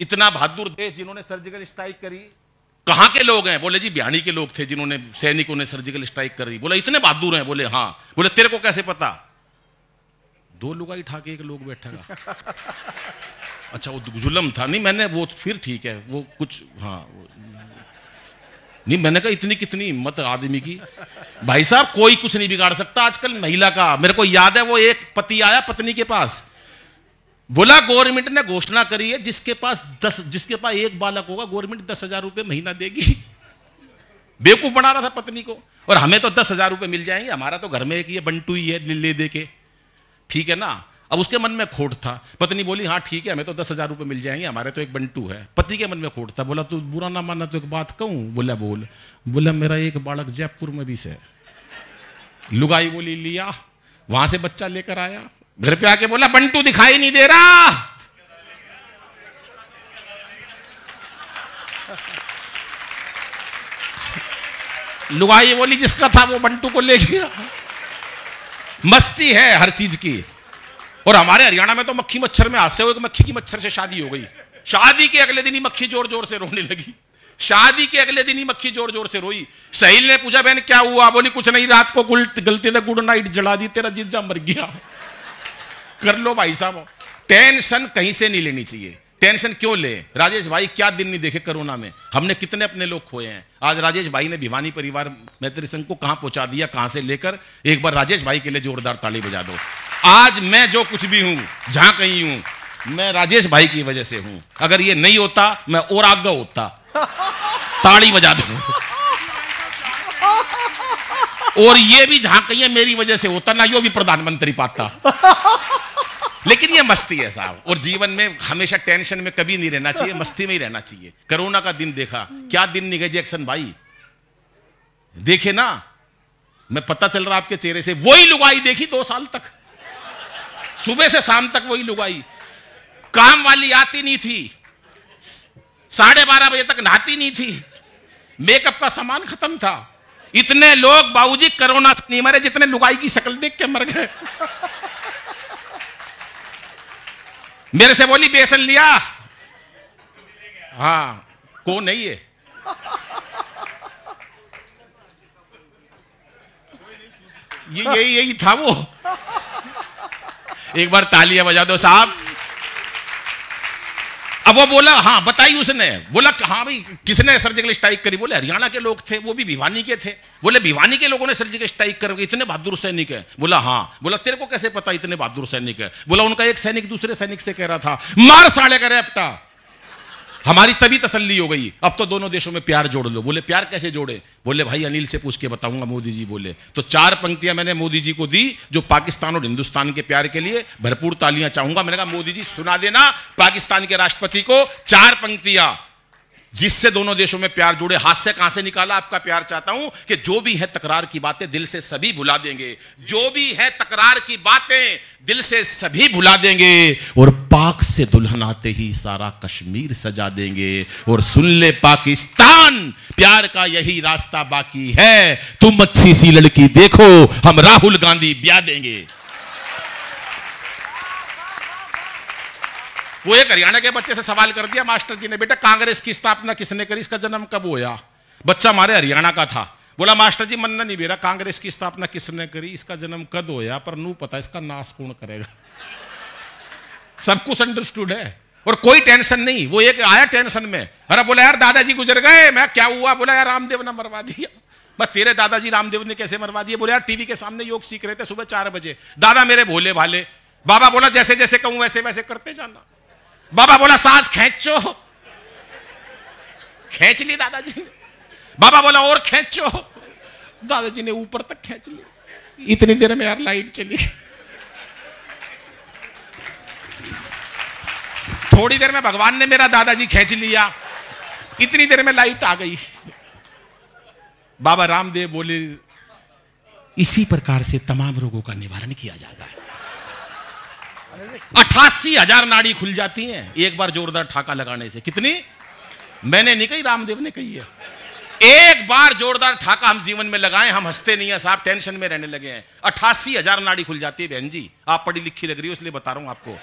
इतना बहादुर देश जिन्होंने सर्जिकल स्ट्राइक करी, कहां के लोग हैं? बोले जी बिहानी के लोग थे जिन्होंने, सैनिकों ने सर्जिकल स्ट्राइक करी। बोला इतने बहादुर हैं? बोले हाँ। बोले तेरे को कैसे पता? 2 लुगाई ठा के एक लोग बैठा था। अच्छा वो जुल्म था? नहीं मैंने वो, फिर ठीक है वो कुछ, हाँ नहीं मैंने कहा इतनी कितनी हिम्मत आदमी की। भाई साहब कोई कुछ नहीं बिगाड़ सकता आजकल महिला का। मेरे को याद है वो एक पति आया पत्नी के पास, बोला गवर्नमेंट ने घोषणा करी है जिसके पास 1 बालक होगा गवर्नमेंट 10,000 रुपए महीना देगी। बेवकूफ बना रहा था पत्नी को, और हमें तो 10,000 रुपए मिल जाएंगे, हमारा तो घर में एक ये बंटू ही है ले दे के, ठीक है ना। अब उसके मन में खोट था। पत्नी बोली हाँ ठीक है हमें तो 10,000 रुपए मिल जाएंगे, हमारे तो एक बंटू है। पति के मन में खोट था। बोला तू बुरा ना मानना तो एक बात कहूं? बोला बोल। बोला मेरा एक बालक जयपुर में भी से। लुगाई बोली लिया, वहां से बच्चा लेकर आया, घर पे आके बोला बंटू दिखाई नहीं दे रहा। लुगाई बोली जिसका था वो बंटू को ले गया। मस्ती है हर चीज की। और हमारे हरियाणा में तो मक्खी मच्छर में हादसे हुए, मक्खी की मच्छर से शादी हो गई, शादी के अगले दिन ही मक्खी जोर जोर से रोने लगी। शादी के अगले दिन ही मक्खी जोर जोर से रोई। सहेली ने पूछा बहन क्या हुआ? बोली कुछ नहीं, रात को गलती से गुड नाइट जला दी, तेरा जीजा मर गया। कर लो भाई साहब, टेंशन कहीं से नहीं लेनी चाहिए। टेंशन क्यों ले? राजेश भाई क्या दिन नहीं देखे कोरोना में, हमने कितने अपने लोग खोए हैं। आज राजेश भाई ने भिवानी परिवार मैत्री संघ को कहां पहुंचा दिया, कहां से लेकर। एक बार राजेश भाई के लिए जोरदार ताली बजा दो। आज मैं जो कुछ भी हूं, जहां कहीं हूं, मैं राजेश भाई की वजह से हूं। अगर ये नहीं होता मैं और आगे होता। ताली बजा दो। और ये भी जहां कहीं है मेरी वजह से होता, ना यो भी प्रधानमंत्री पाता। लेकिन ये मस्ती है साहब, और जीवन में हमेशा टेंशन में कभी नहीं रहना चाहिए, मस्ती में ही रहना चाहिए। कोरोना का दिन देखा, क्या दिन निकले जैक्सन भाई, देखे ना, मैं पता चल रहा आपके चेहरे से। वही लुगाई देखी 2 साल तक, सुबह से शाम तक वही लुगाई। काम वाली आती नहीं थी, 12:30 बजे तक नहाती नहीं थी, मेकअप का सामान खत्म था। इतने लोग बाबूजी कोरोना से नहीं मरे जितने लुगाई की शक्ल देख के मर गए। मेरे से बोली बेसन लिया, हाँ को नहीं है। यही था वो। एक बार तालियां बजा दो साहब। अब वो बोला हाँ बताई उसने। बोला हाँ भाई किसने सर्जिकल स्ट्राइक करी? बोले हरियाणा के लोग थे, वो भी भिवानी के थे। बोले भिवानी के लोगों ने सर्जिकल स्ट्राइक कर, इतने बहादुर सैनिक है। बोला हाँ। बोला तेरे को कैसे पता इतने बहादुर सैनिक है? बोला उनका एक सैनिक दूसरे सैनिक से कह रहा था मार साले का रैप्टा। हमारी तभी तसल्ली हो गई, अब तो दोनों देशों में प्यार जोड़ लो। बोले प्यार कैसे जोड़े? बोले भाई अनिल से पूछ के बताऊंगा मोदी जी बोले। तो 4 पंक्तियां मैंने मोदी जी को दी जो पाकिस्तान और हिंदुस्तान के प्यार के लिए भरपूर तालियां चाहूंगा। मैंने कहा मोदी जी सुना देना पाकिस्तान के राष्ट्रपति को 4 पंक्तियां जिससे दोनों देशों में प्यार जुड़े। हाथ से कहां से निकाला आपका प्यार? चाहता हूं कि जो भी है तकरार की बातें दिल से सभी भुला देंगे। जो भी है तकरार की बातें दिल से सभी भुला देंगे और पाक से दुल्हन आते ही सारा कश्मीर सजा देंगे। और सुन ले पाकिस्तान, प्यार का यही रास्ता बाकी है, तुम अच्छी सी लड़की देखो, हम राहुल गांधी ब्याह देंगे। वो एक हरियाणा के बच्चे से सवाल कर दिया मास्टर जी ने, बेटा कांग्रेस की स्थापना किसने करी, इसका जन्म कब हुआ? बच्चा हमारे हरियाणा का था। बोला मास्टर जी मनना नहीं बेरा, कांग्रेस की स्थापना किसने करी, इसका जन्म कद होया, पर नू पता इसका नाश कौन करेगा। सब कुछ अंडरस्टूड है और कोई टेंशन नहीं। वो एक आया टेंशन में, अरे बोला यार दादाजी गुजर गए। मैं क्या हुआ? बोला यार रामदेव ने मरवा दिया। मैं तेरे दादाजी रामदेव ने कैसे मरवा दिया? बोले यार टीवी के सामने योग सीख रहे थे सुबह 4 बजे, दादा मेरे भोले भाले। बाबा बोला जैसे जैसे कहूं वैसे वैसे करते जाना। बाबा बोला सांस खींचो, खींच ली दादाजी ने। बाबा बोला और खींचो, दादाजी ने ऊपर तक खींच ली। इतनी देर में यार लाइट चली। थोड़ी देर में भगवान ने मेरा दादाजी खींच लिया, इतनी देर में लाइट आ गई। बाबा रामदेव बोले इसी प्रकार से तमाम रोगों का निवारण किया जाता है। 88,000 नाड़ी खुल जाती हैं एक बार जोरदार ठाका लगाने से। कितनी? मैंने नहीं कही, रामदेव ने कही है। एक बार जोरदार ठाका हम जीवन में लगाएं, हम हंसते नहीं है साहब, टेंशन में रहने लगे हैं। 88,000 नाड़ी खुल जाती है। बहन जी आप पढ़ी लिखी लग रही हो इसलिए बता रहा हूं आपको,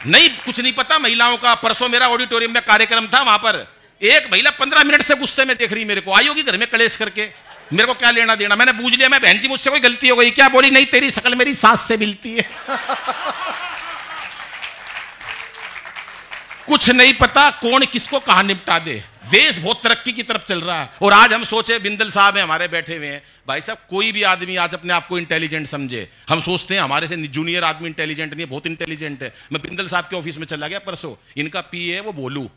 नहीं कुछ नहीं पता महिलाओं का। परसों मेरा ऑडिटोरियम में कार्यक्रम था, वहां पर एक महिला 15 मिनट से गुस्से में देख रही मेरे को। आई होगी घर में कलेश करके, मेरे को क्या लेना देना। मैंने पूछ लिया, मैं बहन जी मुझसे कोई गलती हो गई क्या? बोली नहीं, तेरी शक्ल मेरी सास से मिलती है। कुछ नहीं पता कौन किसको कहां निपटा दे। देश बहुत तरक्की की तरफ चल रहा है। और आज हम सोचे, बिंदल साहब हैं हमारे बैठे हुए हैं, भाई साहब कोई भी आदमी आज अपने आप को इंटेलिजेंट समझे। हम सोचते हैं हमारे से जूनियर आदमी इंटेलिजेंट नहीं है, बहुत इंटेलिजेंट है। मैं बिंदल साहब के ऑफिस में चला गया परसों, इनका पीए है वो बोलू,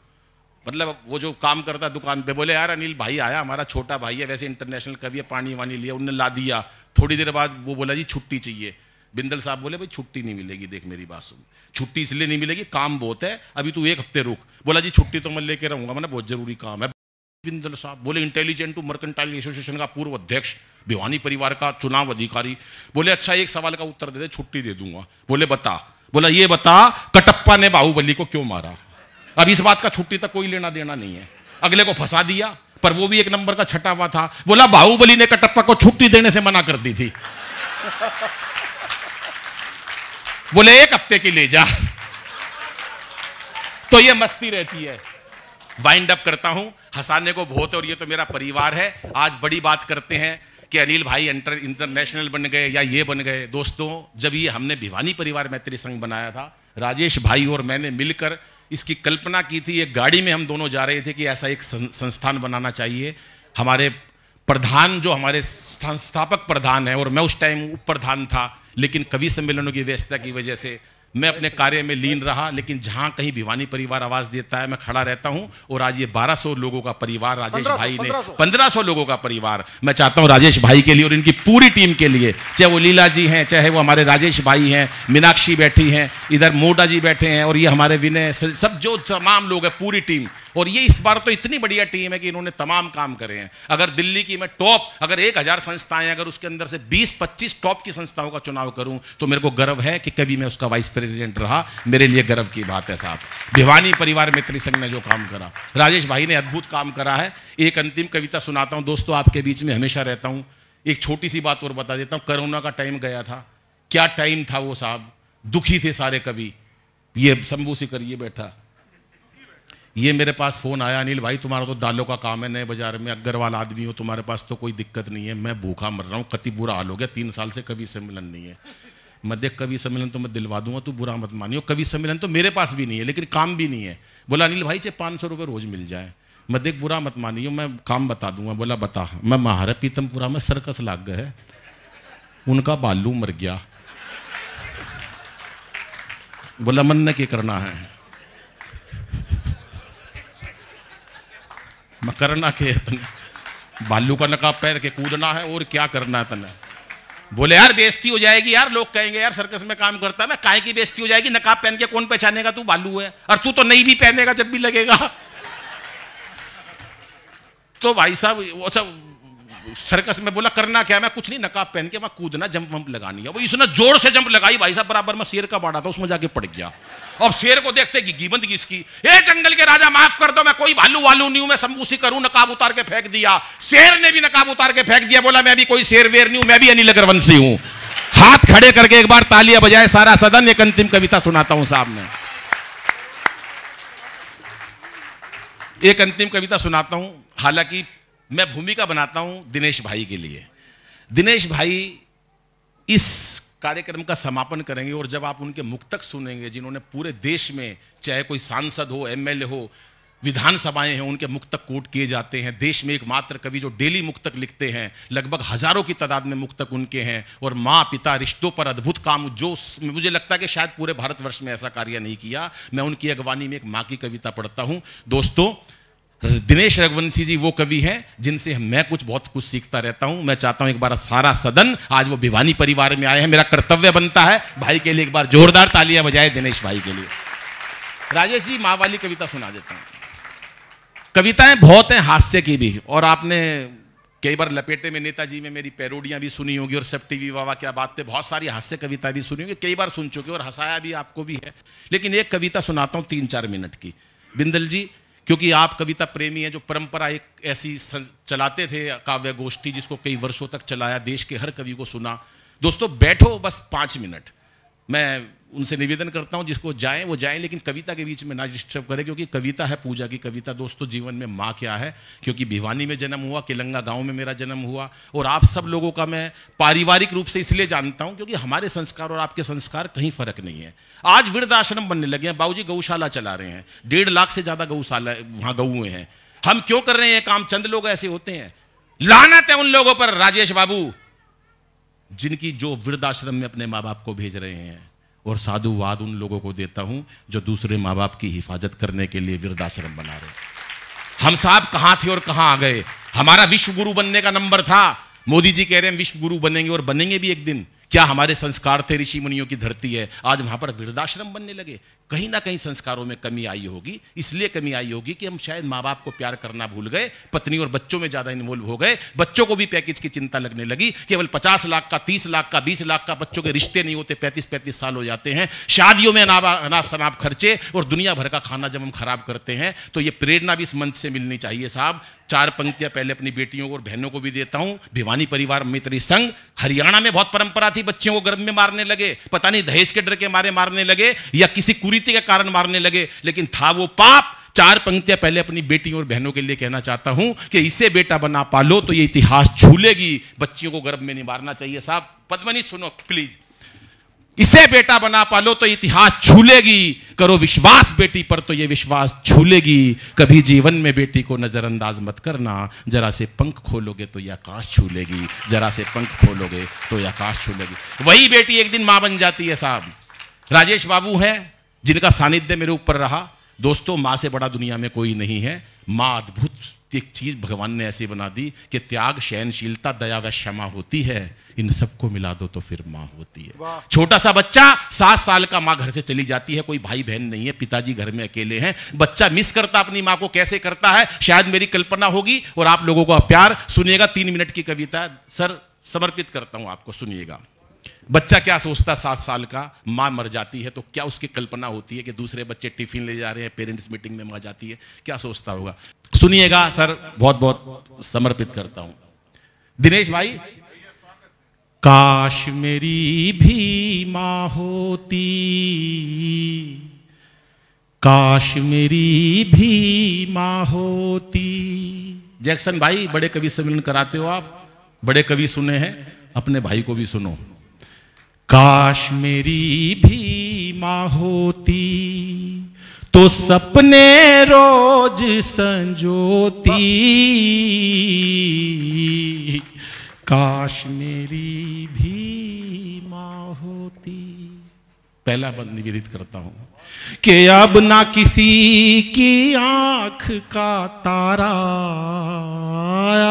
मतलब वो जो काम करता है दुकान पे। बोले यार अनिल भाई आया, हमारा छोटा भाई है, वैसे इंटरनेशनल कवि है, पानी वानी लिया, उन्होंने ला दिया। थोड़ी देर बाद वो बोला जी छुट्टी चाहिए। बिंदल साहब बोले भाई छुट्टी नहीं मिलेगी, देख मेरी बात सुन, छुट्टी इसलिए नहीं मिलेगी, काम बहुत है, अभी तू 1 हफ्ते रुक। बोला जी छुट्टी तो मैं लेके रहूंगा, मैंने बहुत जरूरी काम है। बिंदल साहब बोले इंटेलिजेंट टू मर्केंटाइल एसोसिएशन का पूर्व अध्यक्ष, भिवानी परिवार का चुनाव अधिकारी। बोले अच्छा एक सवाल का उत्तर दे दे, छुट्टी दे दूंगा। बोले बता। बोला ये बता कटप्पा ने बाहुबली को क्यों मारा? अब इस बात का छुट्टी तक कोई लेना देना नहीं है। अगले को फंसा दिया, पर वो भी एक नंबर का छटा हुआ था। बोला बाहुबली ने कटप्पा को छुट्टी देने से मना कर दी थी। बोले 1 हफ्ते की ले जा। तो ये मस्ती रहती है। वाइंड अप करता हूं, हंसाने को बहुत है और ये तो मेरा परिवार है। आज बड़ी बात करते हैं कि अनिल भाई इंटरनेशनल बन गए या ये बन गए। दोस्तों जब ये हमने भिवानी परिवार मैत्री संघ बनाया था, राजेश भाई और मैंने मिलकर इसकी कल्पना की थी। एक गाड़ी में हम दोनों जा रहे थे कि ऐसा एक संस्थान बनाना चाहिए। हमारे प्रधान जो हमारे संस्थापक प्रधान है, और मैं उस टाइम उप प्रधान था, लेकिन कवि सम्मेलनों की व्यस्तता की वजह से मैं अपने कार्य में लीन रहा। लेकिन जहां कहीं भिवानी परिवार आवाज देता है मैं खड़ा रहता हूं। और आज ये 1200 लोगों का परिवार राजेश भाई ने 1500 लोगों का परिवार, मैं चाहता हूं राजेश भाई के लिए और इनकी पूरी टीम के लिए, चाहे वो लीला जी हैं, चाहे वो हमारे राजेश भाई हैं, मीनाक्षी बैठी हैं, इधर मोटा जी बैठे हैं, और ये हमारे विनय, सब जो तमाम लोग हैं, पूरी टीम। और ये इस बार तो इतनी बढ़िया टीम है कि इन्होंने तमाम काम करे हैं। अगर दिल्ली की मैं टॉप, अगर 1000 संस्थाएं, अगर उसके अंदर से 20-25 टॉप की संस्थाओं का चुनाव करूं तो मेरे को गर्व है कि कभी मैं उसका वाइस प्रेसिडेंट रहा। मेरे लिए गर्व की बात है साहब। भिवानी परिवार मैत्री संघ ने जो काम करा, राजेश भाई ने अद्भुत काम करा है। एक अंतिम कविता सुनाता हूं दोस्तों, आपके बीच में हमेशा रहता हूं। एक छोटी सी बात और बता देता हूं। कोरोना का टाइम गया था, क्या टाइम था वो साहब, दुखी थे सारे कवि। ये शंभू सिकर ये बैठा, ये मेरे पास फोन आया, अनिल भाई तुम्हारा तो दालों का काम है, नए बाजार में अग्रवाल आदमी हो, तुम्हारे पास तो कोई दिक्कत नहीं है, मैं भूखा मर रहा हूँ, कति बुरा हाल हो गया, 3 साल से कवि सम्मेलन नहीं है। मैं देख कवि सम्मेलन तो मैं दिलवा दूंगा, तू बुरा मत मानियो, कवि सम्मेलन तो मेरे पास भी नहीं है, लेकिन काम भी नहीं है। बोला अनिल भाई चाहे 500 रुपये रोज मिल जाए। मैं देख बुरा मत मानियो, मैं काम बता दूंगा। बोला बता। मैं महारा पीतमपुरा में सर्कस लाग गए है, उनका बालू मर गया। बोला मन ने क्या करना है? मैं करना के तने बालू का नकाब पहन के कूदना है, और क्या करना है तने? बोले यार बेइज्जती हो जाएगी यार, लोग कहेंगे यार सर्कस में काम करता है। मैं काहे की बेइज्जती हो जाएगी? नकाब पहन के कौन पहचानेगा तू बालू है? और तू तो नहीं भी पहनेगा जब भी लगेगा। तो भाई साहब वो सब सर्कस में बोला करना क्या, मैं कुछ नहीं, नकाब पहन के वहां कूदना, जंप वंप लगानी है। वो इसने जोर से जंप लगाई भाई साहब, बराबर में शेर का बाड़ा था, उसमें जाके पड़ गया। और शेर को देखते घी बंदगी इसकी, ए जंगल के राजा माफ कर दो, मैं कोई भालू वालू नहीं हूं, मैं समूसी करूं, नकाब उतार के फेंक दिया। शेर ने भी नकाब उतार के फेंक दिया, बोला मैं भी कोई शेर वेर नहीं हूं, मैं भी अनिल अग्रवंशी हूं। हाथ खड़े करके एक बार तालियां बजाए सारा सदन। एक अंतिम कविता सुनाता हूं साहब मैं, एक अंतिम कविता सुनाता हूं। हालांकि मैं भूमिका बनाता हूं दिनेश भाई के लिए। दिनेश भाई इस कार्यक्रम का समापन करेंगे और जब आप उनके मुक्तक सुनेंगे, जिन्होंने पूरे देश में चाहे कोई सांसद हो, एमएलए हो, विधानसभाएं हैं, उनके मुक्तक कोट किए जाते हैं। देश में एकमात्र कवि जो डेली मुक्तक लिखते हैं, लगभग हजारों की तादाद में मुक्तक उनके हैं। और माँ पिता रिश्तों पर अद्भुत काम, जो मुझे लगता है कि शायद पूरे भारतवर्ष में ऐसा कार्य नहीं किया। मैं उनकी अगवानी में एक माँ की कविता पढ़ता हूँ। दोस्तों, दिनेश रघुवंशी जी वो कवि हैं जिनसे मैं बहुत कुछ सीखता रहता हूं। मैं चाहता हूं एक बार सारा सदन, आज वो भिवानी परिवार में आए हैं, मेरा कर्तव्य बनता है भाई के लिए एक बार जोरदार तालियां बजाए दिनेश भाई के लिए। राजेश जी, माँ वाली कविता सुना देता हूं। कविताएं बहुत हैं, हास्य की भी, और आपने कई बार लपेटे में नेताजी में मेरी पैरोडियां भी सुनी होगी, और सब टीवी वावा क्या बात पे बहुत सारी हास्य कविता भी सुनी होगी, कई बार सुन चुके और हंसाया भी आपको भी है। लेकिन एक कविता सुनाता हूं 3-4 मिनट की। बिंदल जी, क्योंकि आप कविता प्रेमी हैं, जो परंपरा एक ऐसी चलाते थे काव्य गोष्ठी, जिसको कई वर्षों तक चलाया, देश के हर कवि को सुना। दोस्तों बैठो बस 5 मिनट, मैं उनसे निवेदन करता हूं जिसको जाएं वो जाएं, लेकिन कविता के बीच में ना डिस्टर्ब करें, क्योंकि कविता है पूजा की कविता। दोस्तों, जीवन में माँ क्या है, क्योंकि भिवानी में जन्म हुआ, केलंगा गांव में मेरा जन्म हुआ, और आप सब लोगों का मैं पारिवारिक रूप से इसलिए जानता हूं क्योंकि हमारे संस्कार और आपके संस्कार कहीं फर्क नहीं है। आज वृद्धाश्रम बनने लगे हैं, बाबूजी गौशाला चला रहे हैं, 1.5 लाख से ज्यादा गौशाला वहां गौएं हैं। हम क्यों कर रहे हैं काम? चंद लोग ऐसे होते हैं। लानत है उन लोगों पर राजेश बाबू, जिनकी जो वृद्धाश्रम में अपने माँ बाप को भेज रहे हैं, और साधुवाद उन लोगों को देता हूं जो दूसरे माँ बाप की हिफाजत करने के लिए वृद्धाश्रम बना रहे। हम साहब कहां थे और कहां आ गए? हमारा विश्व गुरु बनने का नंबर था, मोदी जी कह रहे हैं विश्व गुरु बनेंगे, और बनेंगे भी एक दिन। क्या हमारे संस्कार थे? ऋषि मुनियों की धरती है, आज वहां पर वृद्धाश्रम बनने लगे। कहीं ना कहीं संस्कारों में कमी आई होगी। इसलिए कमी आई होगी कि हम शायद माँ बाप को प्यार करना भूल गए, पत्नी और बच्चों में ज्यादा इन्वॉल्व हो गए। बच्चों को भी पैकेज की चिंता लगने लगी। केवल 50 लाख का, 30 लाख का, 20 लाख का बच्चों के रिश्ते नहीं होते, 35-35 साल हो जाते हैं। शादियों में अनाप शनाप खर्चे और दुनिया भर का खाना जब हम खराब करते हैं, तो ये प्रेरणा भी इस मंच से मिलनी चाहिए साहब। 4 पंक्तियां पहले अपनी बेटियों को और बहनों को भी देता हूं। भिवानी परिवार मित्र संघ, हरियाणा में बहुत परंपरा थी, बच्चों को गर्भ में मारने लगे, पता नहीं दहेज के डर के मारे मारने लगे या किसी कुरीति के कारण मारने लगे, लेकिन था वो पाप। 4 पंक्तियां पहले अपनी बेटियों और बहनों के लिए कहना चाहता हूं कि इसे बेटा बना पालो तो ये इतिहास झूलेगी। बच्चियों को गर्भ में नहीं मारना चाहिए साहब। पद्मनी सुनो प्लीज। इसे बेटा बना पालो तो इतिहास झूलेगी, करो विश्वास बेटी पर तो ये विश्वास झूलेगी। कभी जीवन में बेटी को नजरअंदाज मत करना, जरा से पंख खोलोगे तो ये आकाश छूलेगी, जरा से पंख खोलोगे तो ये आकाश छूलेगी। वही बेटी एक दिन मां बन जाती है साहब। राजेश बाबू हैं जिनका सानिध्य मेरे ऊपर रहा। दोस्तों, मां से बड़ा दुनिया में कोई नहीं है। मां अद्भुत एक चीज भगवान ने ऐसी बना दी कि त्याग, सहनशीलता, दया व क्षमा होती है। इन सबको मिला दो तो फिर मां होती है। छोटा सा बच्चा 7 साल का, मां घर से चली जाती है, कोई भाई बहन नहीं है, पिताजी घर में अकेले हैं। बच्चा मिस करता अपनी मां को, कैसे करता है शायद मेरी कल्पना होगी और आप लोगों का प्यार। सुनिएगा, 3 मिनट की कविता सर समर्पित करता हूं आपको, सुनिएगा। बच्चा क्या सोचता, 7 साल का, मां मर जाती है तो क्या उसकी कल्पना होती है कि दूसरे बच्चे टिफिन ले जा रहे हैं, पेरेंट्स मीटिंग में मां जाती है, क्या सोचता होगा? सुनिएगा सर, बहुत बहुत समर्पित करता हूं। दिनेश भाई, काश मेरी भी मां होती, काश मेरी भी मां होती। जैक्सन भाई, बड़े कवि सम्मेलन कराते हो आप, बड़े कवि सुने हैं, अपने भाई को भी सुनो। काश मेरी भी मां होती तो सपने रोज संजोती, काश मेरी भी मां होती। पहला बंद निवेदित करता हूं कि अब ना किसी की आंख का तारा,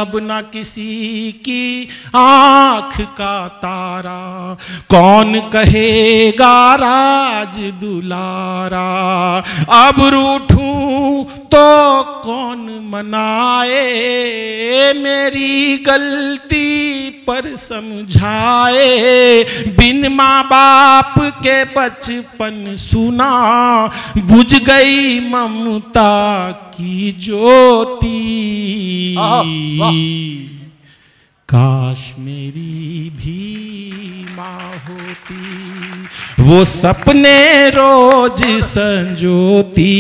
अब ना किसी की आंख का तारा, कौन कहेगा राज दुलारा। अब रूठूं तो कौन मनाए, मेरी गलती पर समझाए। बिन माँ बाप के बचपन सुना, बुझ गई ममता की ज्योति। काश मेरी भी माँ होती, वो सपने रोज संजोती।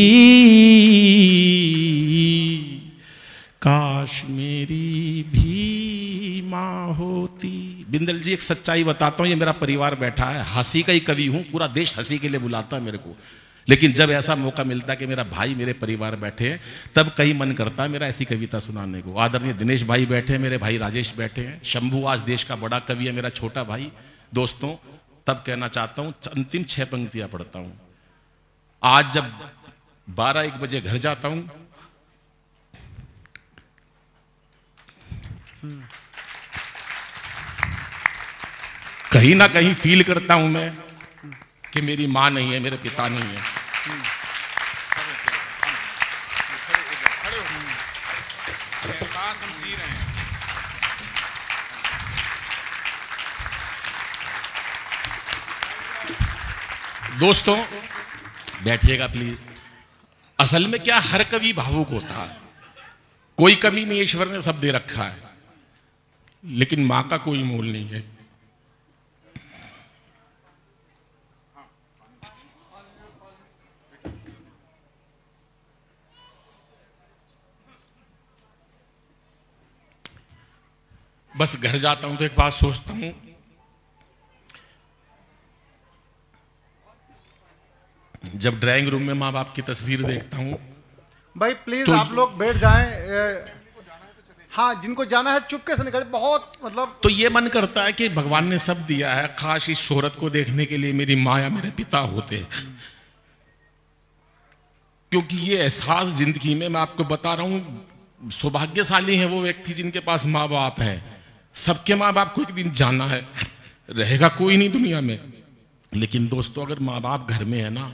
काश मेरी भी माँ होती। बिंदल जी, एक सच्चाई बताता हूँ, ये मेरा परिवार बैठा है, हंसी का ही कवि हूँ, पूरा देश हंसी के लिए बुलाता है मेरे को। लेकिन जब ऐसा मौका मिलता है कि मेरा भाई मेरे परिवार बैठे हैं, तब कहीं मन करता है मेरा ऐसी कविता सुनाने को। आदरणीय दिनेश भाई बैठे हैं, मेरे भाई राजेश बैठे हैं, शंभू आज देश का बड़ा कवि है, मेरा छोटा भाई। दोस्तों, तब कहना चाहता हूँ, अंतिम 6 पंक्तियां पढ़ता हूँ। आज जब 12-1 बजे घर जाता हूँ, कहीं ना कहीं फील करता हूं मैं कि मेरी मां नहीं है, मेरे पिता नहीं है। दोस्तों बैठिएगा प्लीज। असल में क्या, हर कवि भावुक होता है, कोई कमी नहीं, ईश्वर ने सब दे रखा है, लेकिन मां का कोई मोल नहीं है। बस घर जाता हूं तो एक बात सोचता हूं, जब ड्राइंग रूम में माँ बाप की तस्वीर देखता हूं। भाई प्लीज तो आप लोग बैठ जाएं। हाँ, जिनको जाना है चुपके से निकले, बहुत मतलब। तो ये मन करता है कि भगवान ने सब दिया है, काश इस शोहरत को देखने के लिए मेरी माँ या मेरे पिता होते। क्योंकि ये एहसास जिंदगी में, मैं आपको बता रहा हूं, सौभाग्यशाली है वो व्यक्ति जिनके पास माँ बाप है। सबके माँ बाप को एक दिन जाना है, रहेगा कोई नहीं दुनिया में। लेकिन दोस्तों, अगर माँ बाप घर में है ना,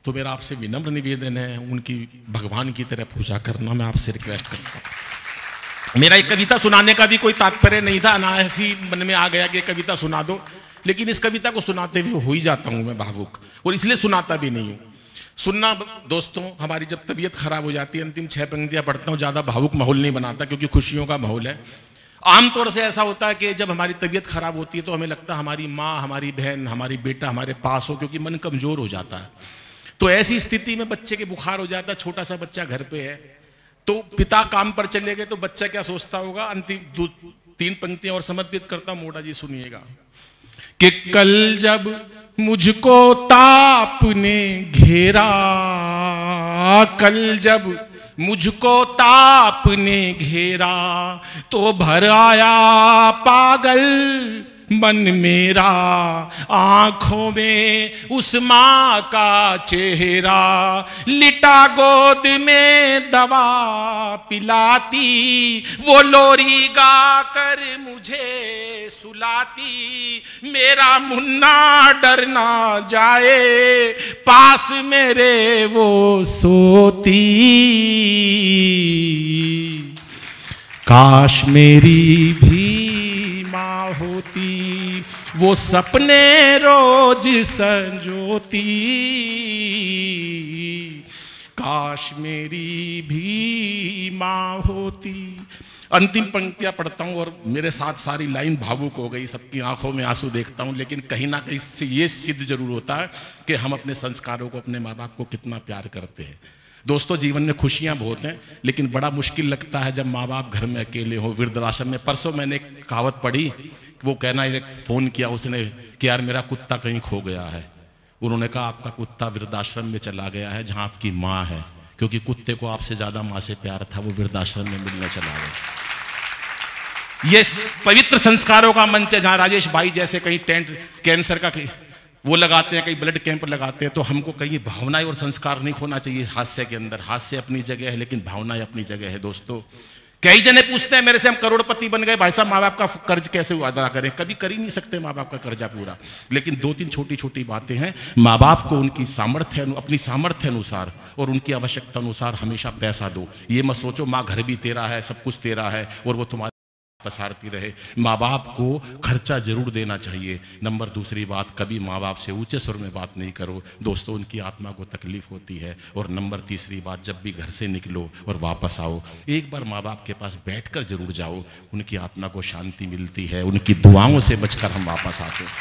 तो मेरा आपसे विनम्र निवेदन है, उनकी भगवान की तरह पूजा करना मैं आपसे रिक्वेस्ट करता हूँ। मेरा एक कविता सुनाने का भी कोई तात्पर्य नहीं था, ना ऐसी मन में आ गया कि कविता सुना दो, लेकिन इस कविता को सुनाते हुए हो ही जाता हूँ मैं भावुक, और इसलिए सुनाता भी नहीं हूँ। सुनना दोस्तों, हमारी जब तबीयत खराब हो जाती है, अंतिम 6 पंक्तियां पढ़ता हूँ, ज़्यादा भावुक माहौल नहीं बनाता, क्योंकि खुशियों का माहौल है। आमतौर से ऐसा होता है कि जब हमारी तबीयत खराब होती है तो हमें लगता है हमारी माँ, हमारी बहन, हमारी बेटा हमारे पास हो, क्योंकि मन कमजोर हो जाता है। तो ऐसी स्थिति में बच्चे के बुखार हो जाता है, छोटा सा बच्चा घर पे है, तो पिता काम पर चले गए, तो बच्चा क्या सोचता होगा। अंतिम 3 पंक्तियां और समर्पित करता हूं, मोटा जी सुनिएगा। कि कल जब मुझको ताप ने घेरा, कल जब मुझको ताप ने घेरा, तो भर आया पागल मन मेरा, आंखों में उस माँ का चेहरा, लिटा गोद में दवा पिलाती, वो लोरी गा कर मुझे सुलाती, मेरा मुन्ना डर ना जाए, पास मेरे वो सोती। काश मेरी भी माँ होती, वो सपने रोज संजोती। काश मेरी भी माँ होती। अंतिम पंक्तियां पढ़ता हूं और मेरे साथ सारी लाइन भावुक हो गई, सबकी आंखों में आंसू देखता हूं, लेकिन कहीं ना कहीं से ये सिद्ध जरूर होता है कि हम अपने संस्कारों को, अपने माँ बाप को कितना प्यार करते हैं। दोस्तों, जीवन में खुशियां बहुत हैं, लेकिन बड़ा मुश्किल लगता है जब माँ बाप घर में अकेले हो, वृद्धाश्रम में। परसों मैंने एक कहावत पढ़ी, वो कहना, एक फ़ोन किया उसने कि यार मेरा कुत्ता कहीं खो गया है। उन्होंने कहा आपका कुत्ता वृद्धाश्रम में चला गया है जहाँ आपकी माँ है, क्योंकि कुत्ते को आपसे ज़्यादा माँ से प्यार था, वो वृद्धाश्रम में मिलने चला गया। ये पवित्र संस्कारों का मंच है, जहाँ राजेश भाई जैसे कहीं टेंट कैंसर का वो लगाते हैं, कहीं ब्लड कैंप लगाते हैं, तो हमको कहीं भावनाएं और संस्कार नहीं खोना चाहिए हास्य के अंदर। हास्य अपनी जगह है, लेकिन भावनाएं अपनी जगह है। दोस्तों, कई जने पूछते हैं मेरे से, हम करोड़पति बन गए भाई साहब, माँ बाप का कर्ज कैसे अदा करें? कभी कर ही नहीं सकते माँ बाप का कर्जा पूरा, लेकिन 2-3 छोटी छोटी बातें हैं। माँ बाप को उनकी सामर्थ्य, अपनी सामर्थ्य अनुसार और उनकी आवश्यकता अनुसार हमेशा पैसा दो। ये मत सोचो माँ घर भी तेरा है, सब कुछ तेरा है और वो तुम्हारे पसारती रहे। माँ बाप को खर्चा जरूर देना चाहिए। नंबर दूसरी बात, कभी माँ बाप से ऊंचे सुर में बात नहीं करो दोस्तों, उनकी आत्मा को तकलीफ होती है। और नंबर तीसरी बात, जब भी घर से निकलो और वापस आओ, एक बार माँ बाप के पास बैठकर जरूर जाओ, उनकी आत्मा को शांति मिलती है, उनकी दुआओं से बचकर हम वापस आते हैं।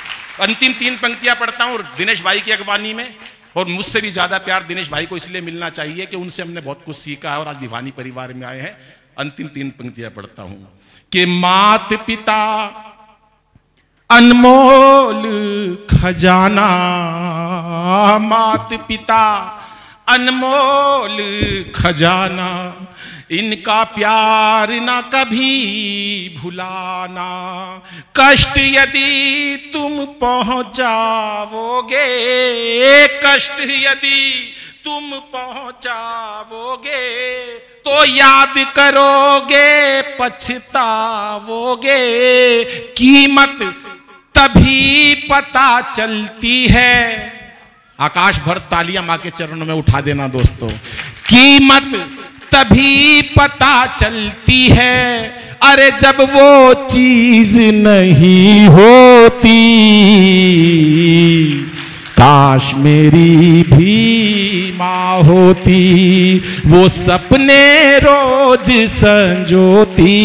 अंतिम 3 पंक्तियां पढ़ता हूँ दिनेश भाई की अगवानी में, और मुझसे भी ज्यादा प्यार दिनेश भाई को इसलिए मिलना चाहिए कि उनसे हमने बहुत कुछ सीखा है और आज भिवानी परिवार में आए हैं। अंतिम 3 पंक्तियां पढ़ता हूं कि मात पिता अनमोल खजाना, मात पिता अनमोल खजाना, इनका प्यार ना कभी भुलाना। कष्ट यदि तुम पहुंचाओगे, कष्ट यदि तुम पहुंचाओगे, तो याद करोगे पछताओगे। कीमत तभी पता चलती है, आकाश भर तालियां मां के चरणों में उठा देना दोस्तों। कीमत तभी पता चलती है, अरे जब वो चीज नहीं होती। काश मेरी भी माँ होती, वो सपने रोज संजोती।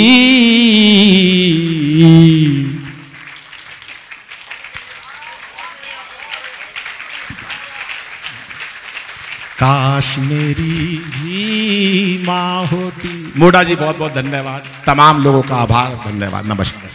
काश मेरी भी माँ होती। मोटा जी बहुत बहुत धन्यवाद, तमाम लोगों का आभार, धन्यवाद, नमस्कार।